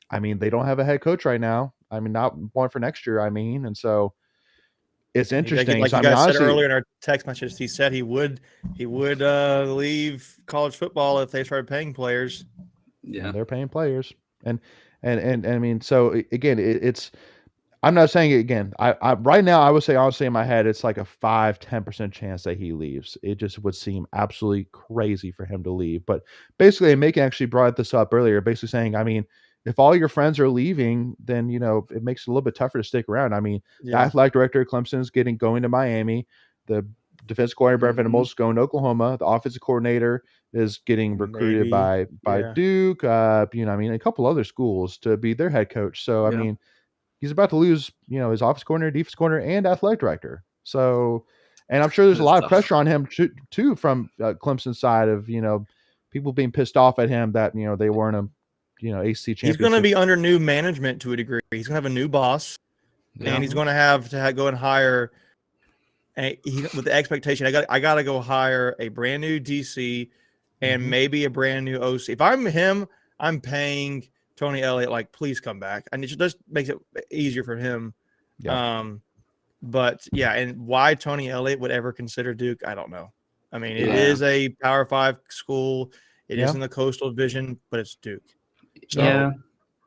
I mean, they don't have a head coach right now. I mean, not one for next year. I mean, and so it's interesting. Like so, you guys honestly, said earlier in our text message, he said he would leave college football if they started paying players. Yeah, they're paying players, and I mean, so again, it's. I'm not saying it again. I right now I would say honestly in my head it's like a 5-10% chance that he leaves. It just would seem absolutely crazy for him to leave. But basically, Macon actually brought this up earlier, basically saying, I mean, if all your friends are leaving, then it makes it a little bit tougher to stick around. I mean, the athletic director of Clemson is going to Miami. The defense coordinator Brent Venables is going to Oklahoma. The offensive coordinator is getting recruited by Duke. I mean, a couple other schools to be their head coach. So I mean, he's about to lose, his office coordinator, defense coordinator, and athletic director. So, and I'm sure there's a lot of pressure on him too from Clemson's side of people being pissed off at him that they weren't a AC championship. He's going to be under new management to a degree. He's going to have a new boss, and he's going to have to go and hire. With the expectation, I got to go hire a brand new DC and maybe a brand new OC. If I'm him, I'm paying Tony Elliott, like, please come back. And it just makes it easier for him. Yeah. But yeah, and why Tony Elliott would ever consider Duke, I don't know. I mean, it is a Power 5 school. It is in the Coastal Division, but it's Duke. So,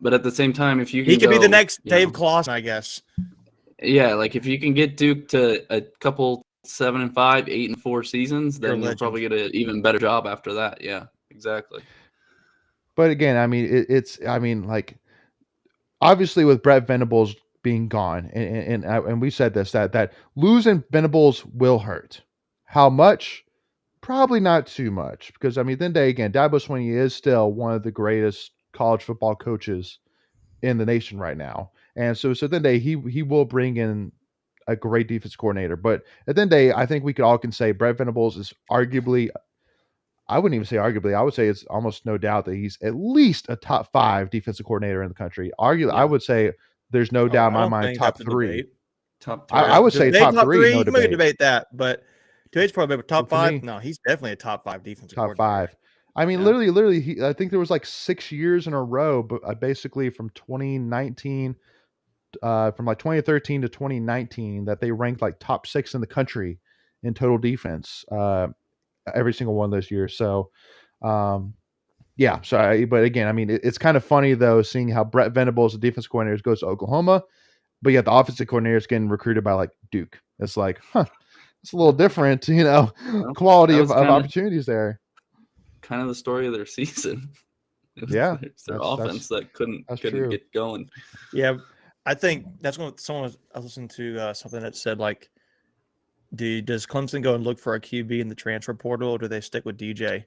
but at the same time, if you can could be the next Dave Clawson, I guess. Yeah, like if you can get Duke to a couple 7-5, 8-4 seasons, then you'll probably get an even better job after that. Yeah, exactly. But again, I mean, like obviously with Brent Venables being gone, and we said this that losing Venables will hurt. How much? Probably not too much, because I mean, then again, Dabo Swinney is still one of the greatest college football coaches in the nation right now, and so then he will bring in a great defense coordinator. But at the end of the day, I think we can say Brent Venables is arguably. I wouldn't even say arguably. I would say it's almost no doubt that he's at least a top 5 defensive coordinator in the country. Arguably, I would say there's no doubt in my mind top 3. Top 3. I would say top 3. No you debate. may debate that, but today's probably top 5. No, he's definitely a top 5 defensive top coordinator. 5. I mean, literally, I think there was like 6 years in a row, but basically from 2019, from like 2013 to 2019, that they ranked like top 6 in the country in total defense. Every single one of those years. So, but again, I mean, it's kind of funny though, seeing how Brent Venables, the defense coordinator, goes to Oklahoma, but yet the offensive coordinator is getting recruited by like Duke. It's like, it's a little different, quality of opportunities there. Kind of the story of their season. It's their offense that couldn't get going. Yeah, I think that's when someone I listened to something that said like, does Clemson go and look for a QB in the transfer portal, or do they stick with DJ?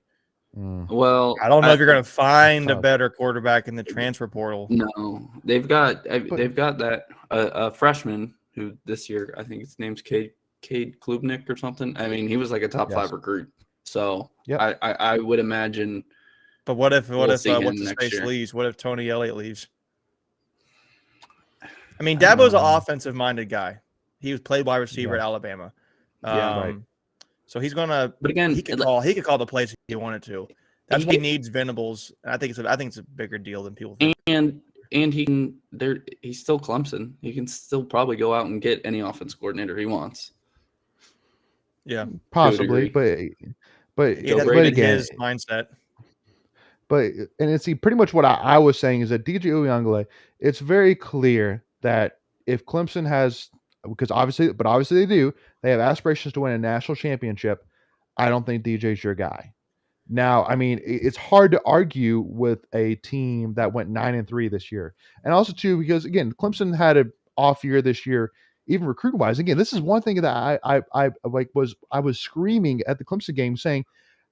Well, I don't know if you're going to find a better quarterback in the transfer portal. No, they've got that a freshman who this year, I think his name's Cade Klubnik or something. I mean, he was like a top 5 recruit. So I would imagine. But what if what's the space leaves? What if Tony Elliott leaves? I mean, Dabo's an offensive minded guy. He was played wide receiver at Alabama. So he's gonna. But again, he could call the plays if he wanted to. That's why he needs Venables. I think it's a bigger deal than people think. And he can. He's still Clemson. He can still probably go out and get any offense coordinator he wants. Yeah, possibly, but again, his mindset. But it's pretty much what I was saying is that DJ Uiagalelei, it's very clear that if Clemson has. Because obviously they do. They have aspirations to win a national championship. I don't think DJ's your guy. Now, I mean, it's hard to argue with a team that went 9-3 this year, and also too because again, Clemson had an off year this year, even recruiting wise. Again, this is one thing that I was screaming at the Clemson game, saying,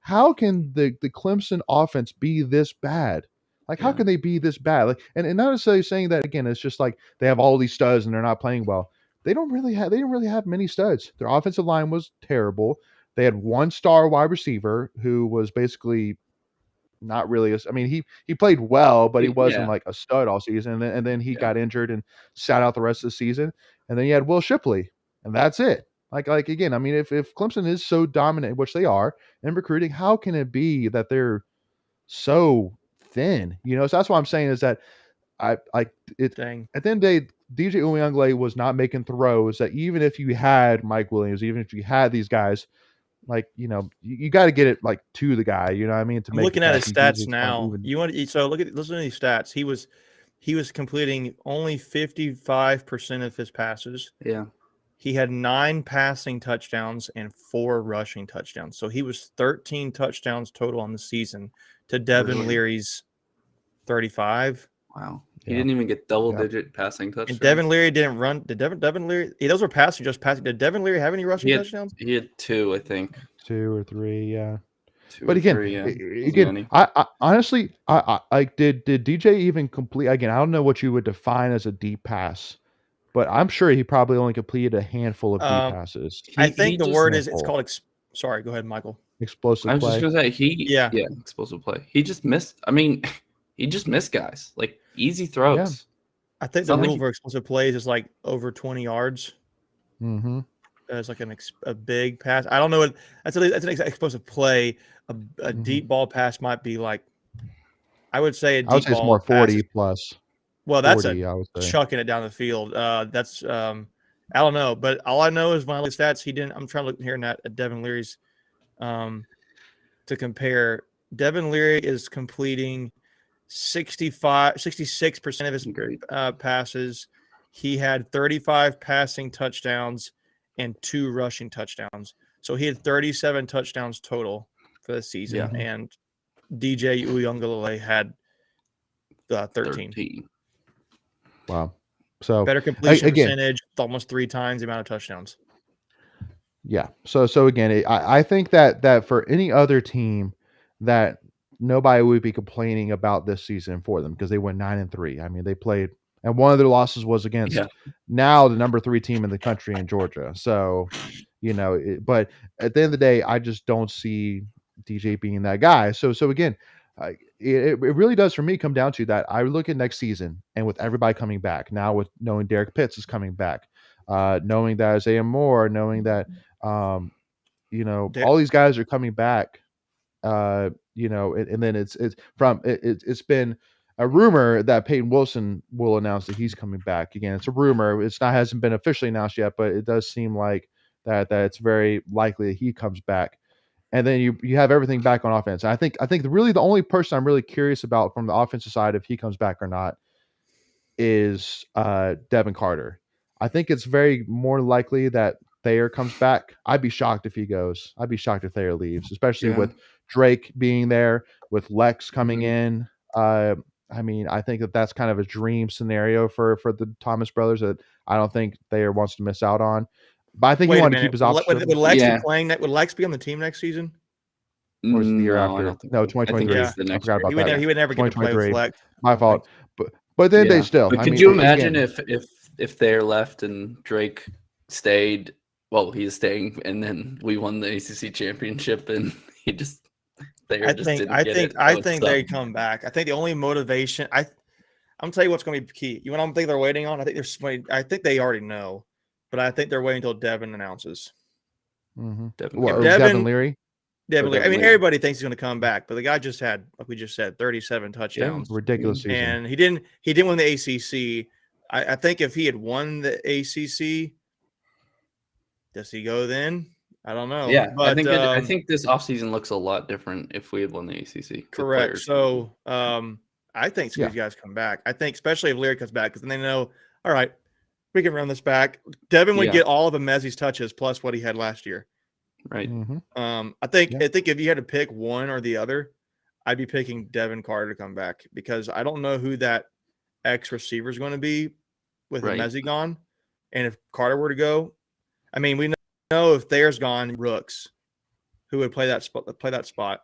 "How can the Clemson offense be this bad? Like, how can they be this bad?" Like, and not necessarily saying that again. It's just like they have all these studs and they're not playing well. they didn't really have many studs. Their offensive line was terrible. They had one star wide receiver who was basically not really. I mean, he played well, but he wasn't Yeah. like a stud all season. And then he Yeah. got injured and sat out the rest of the season. And then you had Will Shipley, and that's it. Like again, I mean, if Clemson is so dominant, which they are in recruiting, how can it be that they're so thin? So that's what I'm saying is that I like it. Dang. At the end of the day, DJ Uyunglele was not making throws that even if you had Mike Williams, even if you had these guys, like you got to get it like to the guy. You know what I mean? To I'm make looking the at catch. his He's stats usually now. Listen to these stats. He was completing only 55% of his passes. Yeah. He had 9 passing touchdowns and 4 rushing touchdowns. So he was 13 touchdowns total on the season to Devin Leary's 35. Wow. He didn't even get double-digit passing touchdowns. And Devin Leary didn't run. Did Devin Leary? Those were passing, just passing. Did Devin Leary have any rushing touchdowns? He had 2, I think. 2 or 3, yeah. 2 but or again, 3, yeah. Again, I honestly, I did DJ even complete? Again, I don't know what you would define as a deep pass, but I'm sure he probably only completed a handful of deep passes. I think the word is it's called. Sorry, go ahead, Michael. Explosive play. I was just gonna say yeah, explosive play. He just missed. I mean, he just missed guys like easy throws. Yeah. I think the rule for explosive plays is like over 20 yards. Mm-hmm. It's like a big pass. I don't know what that's an explosive play. A deep ball pass might be like, I would say I would say it's more 40 plus. Well, that's 40, I would say. Chucking it down the field. That's I don't know, but all I know is when I look at stats, he didn't. I'm trying to look here at Devin Leary's to compare. Devin Leary is completing 66% of his passes. He had 35 passing touchdowns and 2 rushing touchdowns. So he had 37 touchdowns total for the season. Yeah. And DJ Uyunglele had 13. Wow. So better completion percentage, almost 3 times the amount of touchdowns. Yeah. So again, I think that for any other team that nobody would be complaining about this season for them because they went 9-3. I mean, they played, and one of their losses was against now the number 3 team in the country in Georgia. So, but at the end of the day, I just don't see DJ being that guy. So again, it really does for me come down to that. I look at next season and with everybody coming back now, with knowing Derek Pitts is coming back, knowing that Isaiah Moore, knowing that all these guys are coming back. And then it's been a rumor that Peyton Wilson will announce that he's coming back again. It's a rumor. Hasn't been officially announced yet, but it does seem like that it's very likely that he comes back. And then you have everything back on offense. And I think really the only person I'm really curious about from the offensive side, if he comes back or not, is Devin Carter. I think it's very more likely that Thayer comes back. I'd be shocked if he goes. I'd be shocked if Thayer leaves, especially with Drake being there, with Lex coming in. I mean, I think that's kind of a dream scenario for the Thomas brothers that I don't think Thayer wants to miss out on. But I think he wanted to keep his option. Would Lex be playing that? Would Lex be on the team next season? Or is it the year No, after? I don't think No, so. 2023. I forgot about that. He would never get to play with Lex. My fault. But then they still. But could you imagine if they're left and Drake stayed? Well, he's staying, and then we won the ACC championship, and he just. I think they come back. I think the only motivation I'm gonna tell you what's gonna be key. You know what I'm thinking they're waiting on? I think they already know, but I think they're waiting until Devin announces. Mm-hmm. Devin Leary. Devin Leary. I mean, everybody thinks he's gonna come back, but the guy just had, like we just said, 37 touchdowns. Ridiculous season. And he didn't win the ACC. I think if he had won the ACC, does he go then? I don't know. Yeah, but, I think this offseason looks a lot different if we had won the ACC. Correct. So I think these guys come back. I think especially if Leary comes back, because then they know, all right, we can run this back. Devin would get all of Mezzi's touches plus what he had last year. Right. Mm-hmm. I think if you had to pick one or the other, I'd be picking Devin Carter to come back because I don't know who that X receiver is going to be with Mezzi gone. And if Carter were to go, I mean, we know if Thayer's gone, Rooks, who would play that spot.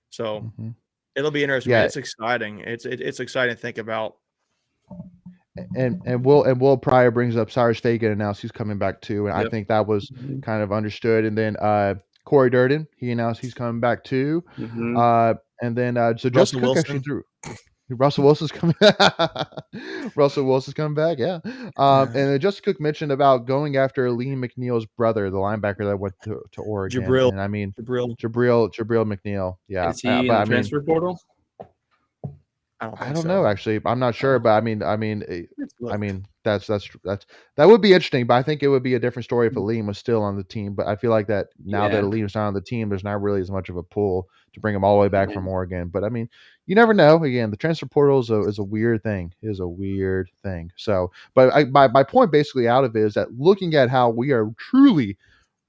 So it'll be interesting. Yeah. It's exciting. It's exciting to think about. and Will Pryor brings up Cyrus Fagan announced he's coming back too, and I think that was kind of understood. And then Corey Durden, he announced he's coming back too. And then so Justin Cook actually threw. Russell Wilson's coming. Russell Wilson's coming back, yeah. And then Justin Cook mentioned about going after Liam McNeil's brother, the linebacker that went to Oregon. Jabril. And I mean, Jabril McNeil, yeah. Is he in the transfer portal? I don't know. Actually, I'm not sure, but I mean, that would be interesting. But I think it would be a different story if Aleem was still on the team. But I feel like that now that Aleem's not on the team, there's not really as much of a pull to bring him all the way back from Oregon. But I mean, you never know. Again, the transfer portal is a weird thing. It is a weird thing. So, but my point basically out of it is that looking at how we are truly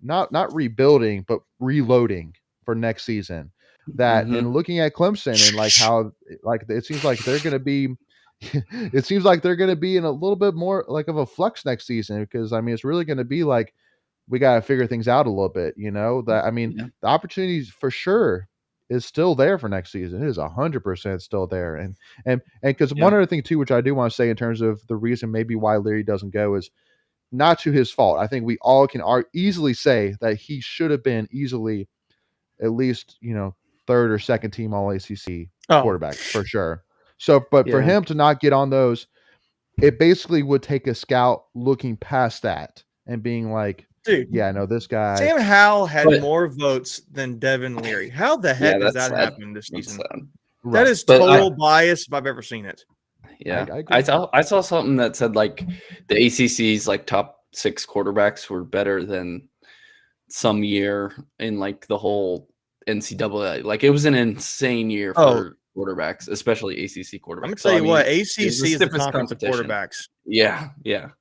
not rebuilding but reloading for next season. That and looking at Clemson and like how like it seems like they're going to be in a little bit more like of a flux next season, because I mean it's really going to be like we got to figure things out a little bit, that I mean the opportunities for sure is still there for next season. It is 100% still there. And because one other thing too, which I do want to say in terms of the reason maybe why Leary doesn't go is not to his fault. I think we all can easily say that he should have been easily at least, third or second team all ACC quarterback for sure. So, but for him to not get on those, it basically would take a scout looking past that and being like, dude, this guy. Sam Howell had more votes than Devin Leary. How the heck does that happen this season? That is total bias if I've ever seen it. Yeah, I saw something that said like the ACC's like top 6 quarterbacks were better than some year in like the whole NCAA. Like it was an insane year for quarterbacks, especially ACC quarterbacks. I'm gonna tell you what, ACC is the conference of quarterbacks. Yeah, it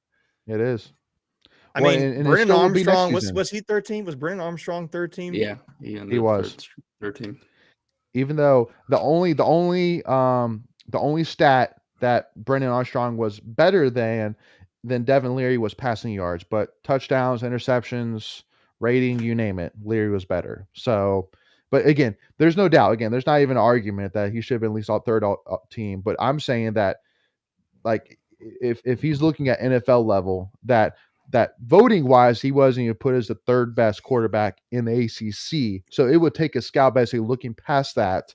is. I mean, Brennan Armstrong was he 13? Was Brennan Armstrong third team? Yeah, he was third team. Even though the only stat that Brennan Armstrong was better than Devin Leary was passing yards, but touchdowns, interceptions, rating, you name it, Leary was better. So, but again, there's no doubt. Again, there's not even an argument that he should have been at least all third team. But I'm saying that, like, if he's looking at NFL level, that voting wise, he wasn't even put as the third best quarterback in the ACC. So it would take a scout basically looking past that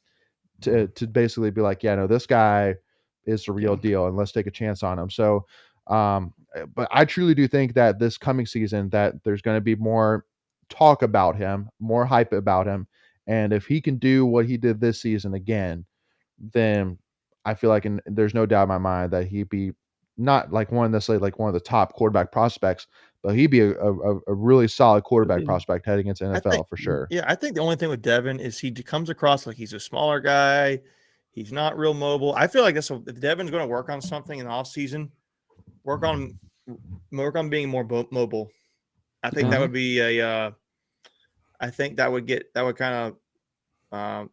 to basically be like, this guy is the real deal, and let's take a chance on him. So, but I truly do think that this coming season that there's going to be more talk about him, more hype about him. And if he can do what he did this season again, then I feel like there's no doubt in my mind that he'd be not like necessarily like one of the top quarterback prospects, but he'd be a really solid quarterback prospect heading into NFL for sure. Yeah, I think the only thing with Devin is he comes across like he's a smaller guy. He's not real mobile. I feel like if Devin's going to work on something in the offseason, work on being more mobile. I think that would be I think that would kind of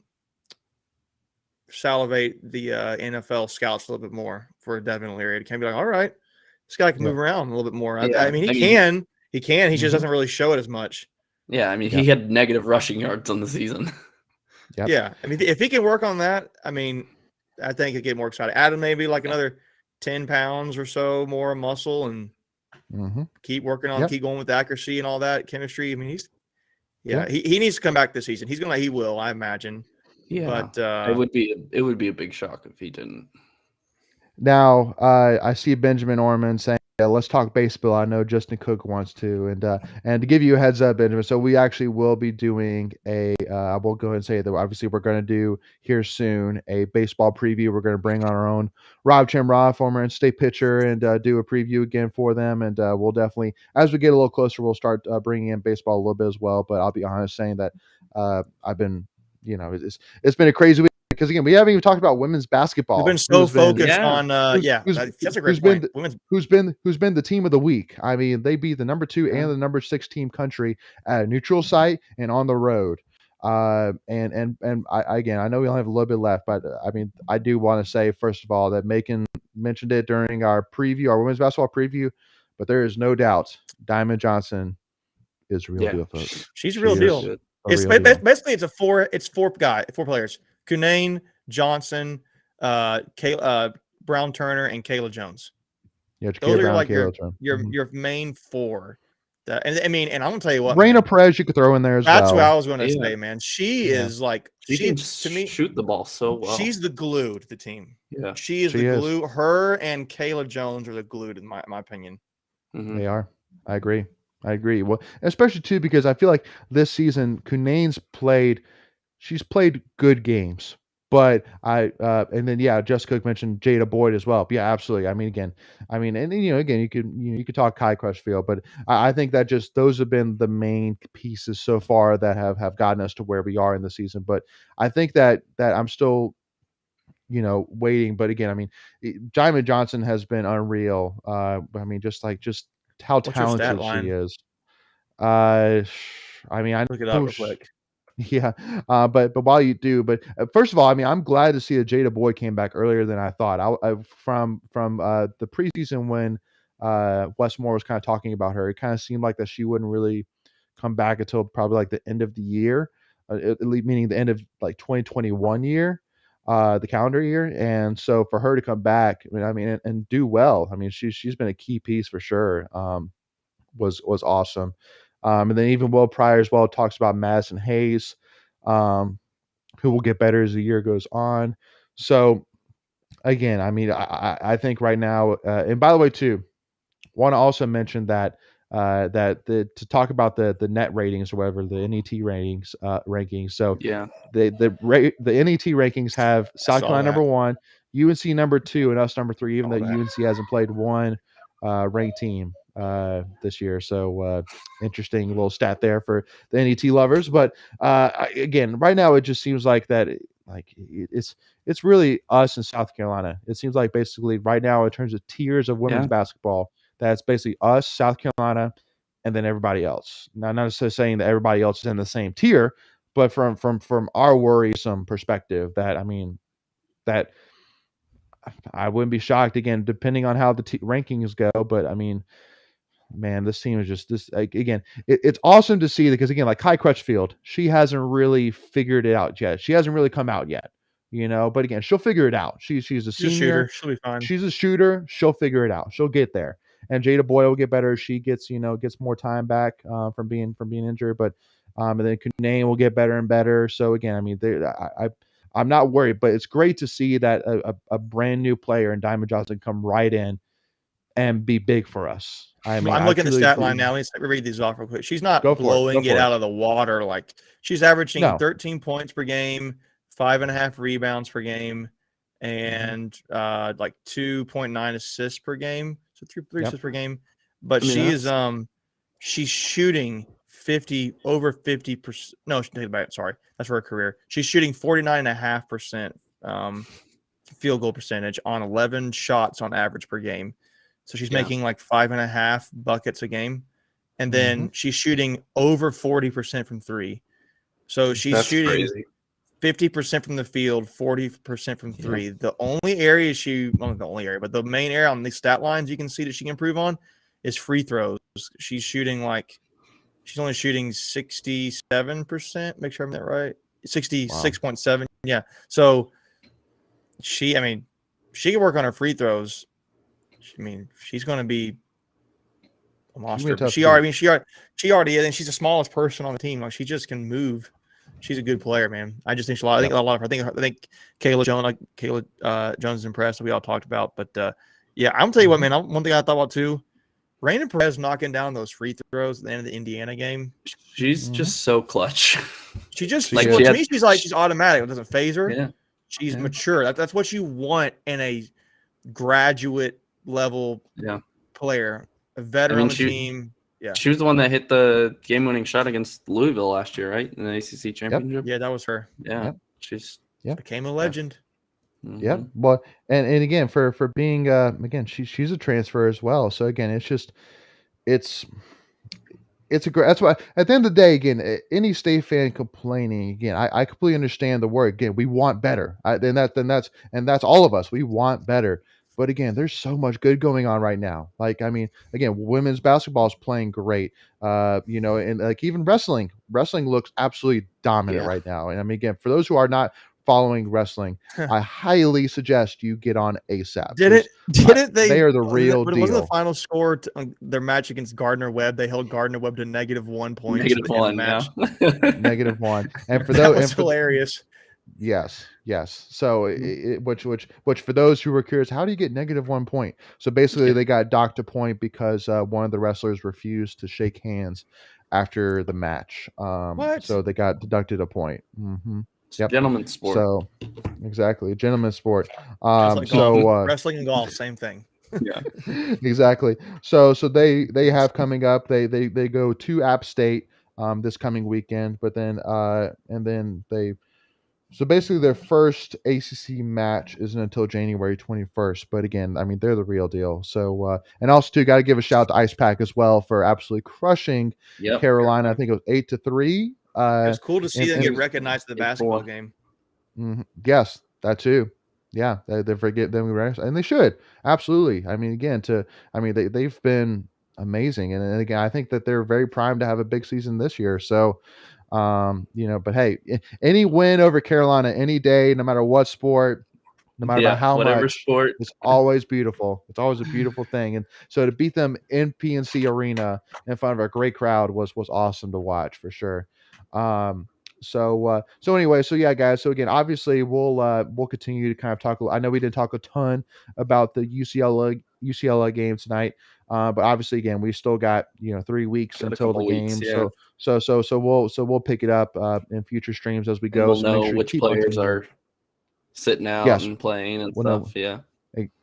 salivate the NFL scouts a little bit more for Devin Leary. It can be like, all right, this guy can move around a little bit more. I mean, he can. He just doesn't really show it as much. Yeah, I mean, he had negative rushing yards on the season. Yeah, I mean, if he can work on that, I mean, I think he'd get more excited. Add maybe like another 10 pounds or so more muscle and keep working on, keep going with accuracy and all that chemistry. I mean, he needs to come back this season. He will, I imagine. Yeah, but it would be a big shock if he didn't. Now, I see Benjamin Orman saying, let's talk baseball. I know Justin Cook wants to. And to give you a heads up, Benjamin, so we actually will be doing I will go ahead and say that obviously we're going to do here soon a baseball preview. We're going to bring on our own Rob Chimra, former state pitcher, and do a preview again for them. And we'll definitely, as we get a little closer, we'll start bringing in baseball a little bit as well. But I'll be honest saying that I've been, it's been a crazy week. Because again, we haven't even talked about women's basketball. We've been so focused on that's a great point. Who's been the team of the week? I mean, they beat the number 2 and the number 6 team country at a neutral site and on the road. I know we only have a little bit left, but I mean, I do want to say first of all that Macon mentioned it during our women's basketball preview, but there is no doubt Diamond Johnson is a real deal, folks. She's a real deal. Basically it's four players. Cunane, Johnson, Brown Turner, and Kayla Jones. Yeah, Those Jakeia are Brown, like Kayla Turner. your main four. And I mean, and I'm gonna tell you what, Raina man, Perez you could throw in there as that's well. what I was gonna Yeah. say, man. She Yeah. is like She can to me, shoot the ball so well. she's the glue to the team. Yeah. She is She the is. glue. Her and Kayla Jones are the glue, in my opinion. Mhm. They are. I agree. Well, especially too because I feel like this season Kunane's she's played good games. But and then Jess Cook mentioned Jada Boyd as well. Yeah, absolutely. I mean, again, and again, you could talk Kai Crutchfield, but I think that just those have been the main pieces so far that have gotten us to where we are in the season. But I think that I'm still waiting. But again, Diamond Johnson has been unreal. Just how What's your stat talented she line? is. I Look it up know real quick. yeah, but while you do, first of all, I'm glad to see that Jada Boyd came back earlier than I thought. From the preseason when Westmore was kind of talking about her, it kind of seemed like that she wouldn't really come back until probably like the end of the year, meaning the end of like 2021 year, the calendar year. And so for her to come back, and do well, she's been a key piece for sure. Was awesome. And then even Will Pryor as well talks about Madison Hayes, who will get better as the year goes on. So again, I think right now, and by the way, too, want to also mention that to talk about the net ratings or whatever, the NET rankings. So Yeah. the NET rankings have South Carolina number 1, UNC number 2, and us number 3. Even though UNC hasn't played one ranked team this year, so interesting little stat there for the NET lovers. But again, right now it just seems like that. It's really us in South Carolina. It seems like basically right now in terms of tiers of women's basketball, that's basically us, South Carolina, and then everybody else. Now, not necessarily saying that everybody else is in the same tier, but from our worrisome perspective, that I wouldn't be shocked again, depending on how the rankings go. But man, this team is just this again. It's awesome to see because again, like Kai Crutchfield, she hasn't really figured it out yet. She hasn't really come out yet, But again, she'll figure it out. She's a senior. Shooter. She'll be fine. She's a shooter. She'll figure it out. She'll get there. And Jada Boyd will get better as she gets more time back from being injured. But and then Kunane will get better and better. So again, I'm not worried, but it's great to see that a brand new player in Diamond Johnson come right in and be big for us. I'm looking at the stat line now. Let's read these off real quick. She's not blowing it out of the water. Like she's averaging 13 points per game, 5.5 rebounds per game, and like 2.9 assists per game. So three assists per game. But she's shooting over 50%. No, take it back. Sorry, that's for her career. She's shooting 49.5% field goal percentage on 11 shots on average per game. So she's making like 5.5 buckets a game. And then she's shooting over 40% from three. So she's shooting 50% from the field, 40% from three. The only area but the main area on these stat lines you can see that she can improve on is free throws. She's only shooting 67%. Make sure I'm that right. 66.7. Wow. Yeah. So she can work on her free throws. She's going to be a monster. She already is, and she's the smallest person on the team. Like she just can move. She's a good player, man. I just think I think Kayla Jones is impressed. We all talked about, but I'm gonna tell you what, man. One thing I thought about too, Raina Perez knocking down those free throws at the end of the Indiana game. She's just so clutch. She just like to me, she's automatic. It doesn't phase her. Yeah. She's mature. That's what you want in a graduate level player, a veteran on the team. Yeah, she was the one that hit the game-winning shot against Louisville last year, right? In the ACC championship. Yeah, that was her. Yeah, she's became a legend. Yeah, well, and again for being again she's a transfer as well. So again, it's a great. That's why at the end of the day, again, any state fan complaining, again, I completely understand the word. Again, we want better. That's all of us. We want better. But again, there's so much good going on right now. Like, again, women's basketball is playing great. And like even wrestling looks absolutely dominant right now. And again, for those who are not following wrestling, I highly suggest you get on ASAP. They are the real but it deal. wasn't the final score to, their match against Gardner Webb. They held Gardner Webb to -1 point. -1, match. yeah. -1, and for That those, was hilarious. Yes. So, which for those who were curious, how do you get -1 point? So basically, they got docked a point because one of the wrestlers refused to shake hands after the match. What? So they got deducted a point. Mm-hmm. Yep. Gentleman's sport. So, exactly, gentleman's sport. Just like golf. Wrestling and golf, same thing. Yeah. Exactly. So they have coming up. They go to App State this coming weekend, but then and then they. So basically, their first ACC match isn't until January 21st. But again, I mean, they're the real deal. So and also too, got to give a shout out to Ice Pack as well for absolutely crushing Carolina. I think it was 8-3. It was cool to see them get recognized at the basketball game. Yes, that too. Yeah, they forget them, and they should absolutely. I mean, again, they've been amazing, and again, I think that they're very primed to have a big season this year. So. But hey, any win over Carolina any day, no matter what sport, no matter how much, sport, it's always beautiful. It's always a beautiful thing. And so to beat them in PNC Arena in front of a great crowd was awesome to watch for sure. So anyway, so yeah, guys. So again, obviously we'll continue to kind of talk. I know we didn't talk a ton about the UCLA game tonight, but obviously again we still got 3 weeks until the game. Yeah. So we'll pick it up in future streams as we go. We'll so know make sure which players are sitting out and playing and stuff. Yeah.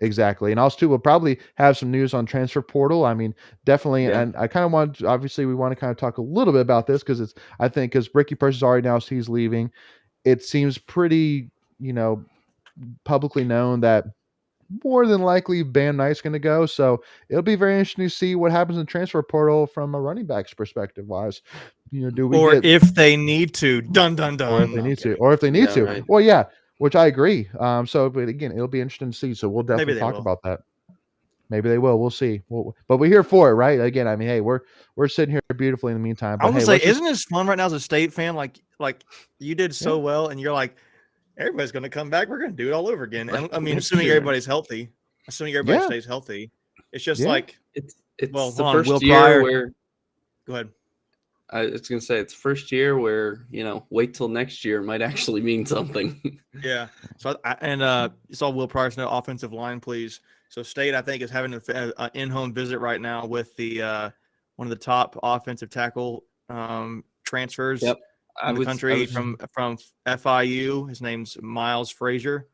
Exactly. And also too, we'll probably have some news on transfer portal. I mean, definitely. Yeah. And I kind of want to, obviously we want to kind of talk a little bit about this because because Ricky Purse already announced he's leaving. It seems pretty, publicly known that more than likely Bam Knight's going to go. So it'll be very interesting to see what happens in transfer portal from a running back's perspective wise. If they need to, dun dun dun. Or if they need to. Right. Well, yeah. Which I agree. But again, it'll be interesting to see. So we'll definitely talk about that. Maybe they will. We'll see. But we're here for it, right? Again, I mean, hey, we're sitting here beautifully in the meantime. But I was gonna say, isn't this fun right now as a State fan? Like you did so well, and you're like, everybody's gonna come back. We're gonna do it all over again. And I mean, assuming everybody's healthy, assuming everybody stays healthy, it's just like it's the first year where. Go ahead. I was going to say it's first year where, wait till next year might actually mean something. Yeah. So, you saw Will Prior's no offensive line, please. So State, I think, is having an in-home visit right now with the one of the top offensive tackle transfers in the country from FIU. His name's Miles Frazier.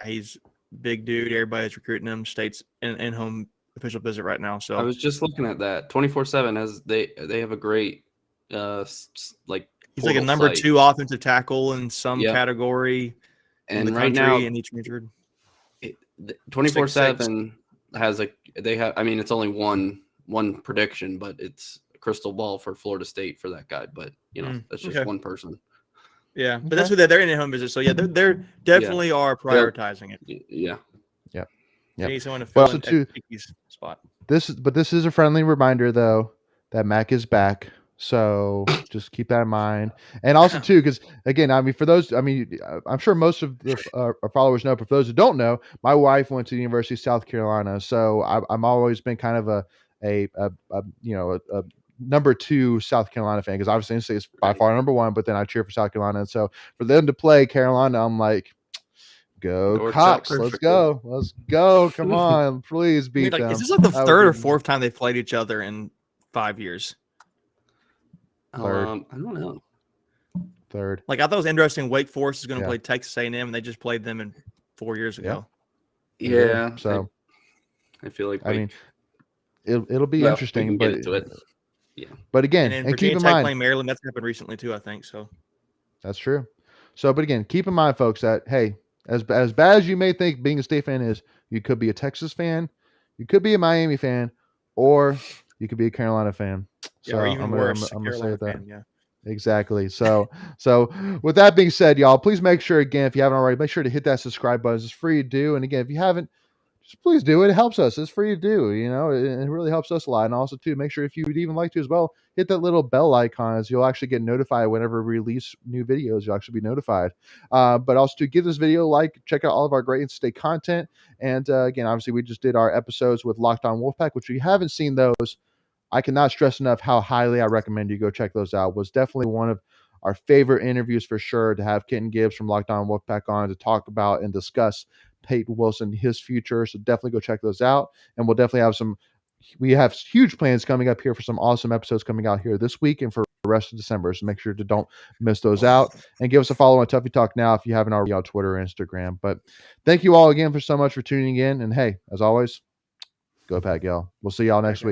He's big dude. Everybody's recruiting him. State's in-home official visit right now. So I was just looking at that 24/7 as they have a great he's like a number 2 offensive tackle in some category and right now in each major. 24/7 has it's only one prediction, but it's a crystal ball for Florida State for that guy, but that's just one person. Yeah, but that's what they're in a home visit, so they're definitely are prioritizing it. Yeah. Yeah. Need someone to fill in Kiki's spot. This is a friendly reminder though that Mac is back. So just keep that in mind. And also too, because again, I'm sure most of our followers know, but for those who don't know, my wife went to the University of South Carolina. So I'm always been kind of a number 2 South Carolina fan, because obviously it's by far number 1, but then I cheer for South Carolina. And so for them to play Carolina, I'm like, go Cops! Let's go! Come on, please beat them. Is this like the third or fourth time they've played each other in 5 years? Third. I don't know. Third. Like, I thought it was interesting. Wake Forest is going to play Texas A&M, and they just played them 4 years ago. Yeah. So I feel like it'll be interesting, but But again, and keep in Tech mind, playing Maryland, that's happened recently too, I think. So that's true. So, but again, keep in mind, folks, that hey, as bad as you may think being a State fan is, you could be a Texas fan, you could be a Miami fan, or you could be a Carolina fan. So or even worse, I'm gonna say that. Fan, yeah. Exactly. So with that being said, y'all, please make sure, again, if you haven't already, make sure to hit that subscribe button. It's free to do. And again, if you haven't, just please do it. It helps us. It's free to do. It really helps us a lot. And also, too, make sure if you would even like to as well, hit that little bell icon, as you'll actually get notified whenever we release new videos. You'll actually be notified. But also, to give this video a like, check out all of our great in-state content. And again, obviously, we just did our episodes with Locked On WolfPack, which if you haven't seen those, I cannot stress enough how highly I recommend you go check those out. Was definitely one of our favorite interviews for sure, to have Kenton Gibbs from Locked On Wolfpack on to talk about and discuss Peyton Wilson, his future. So definitely go check those out. And we'll definitely have we have huge plans coming up here for some awesome episodes coming out here this week and for the rest of December. So make sure to don't miss those out, and give us a follow on Tuffy Talk now if you haven't already, on Twitter or Instagram. But thank you all again for so much for tuning in. And hey, as always, go Pack, y'all. We'll see y'all next week.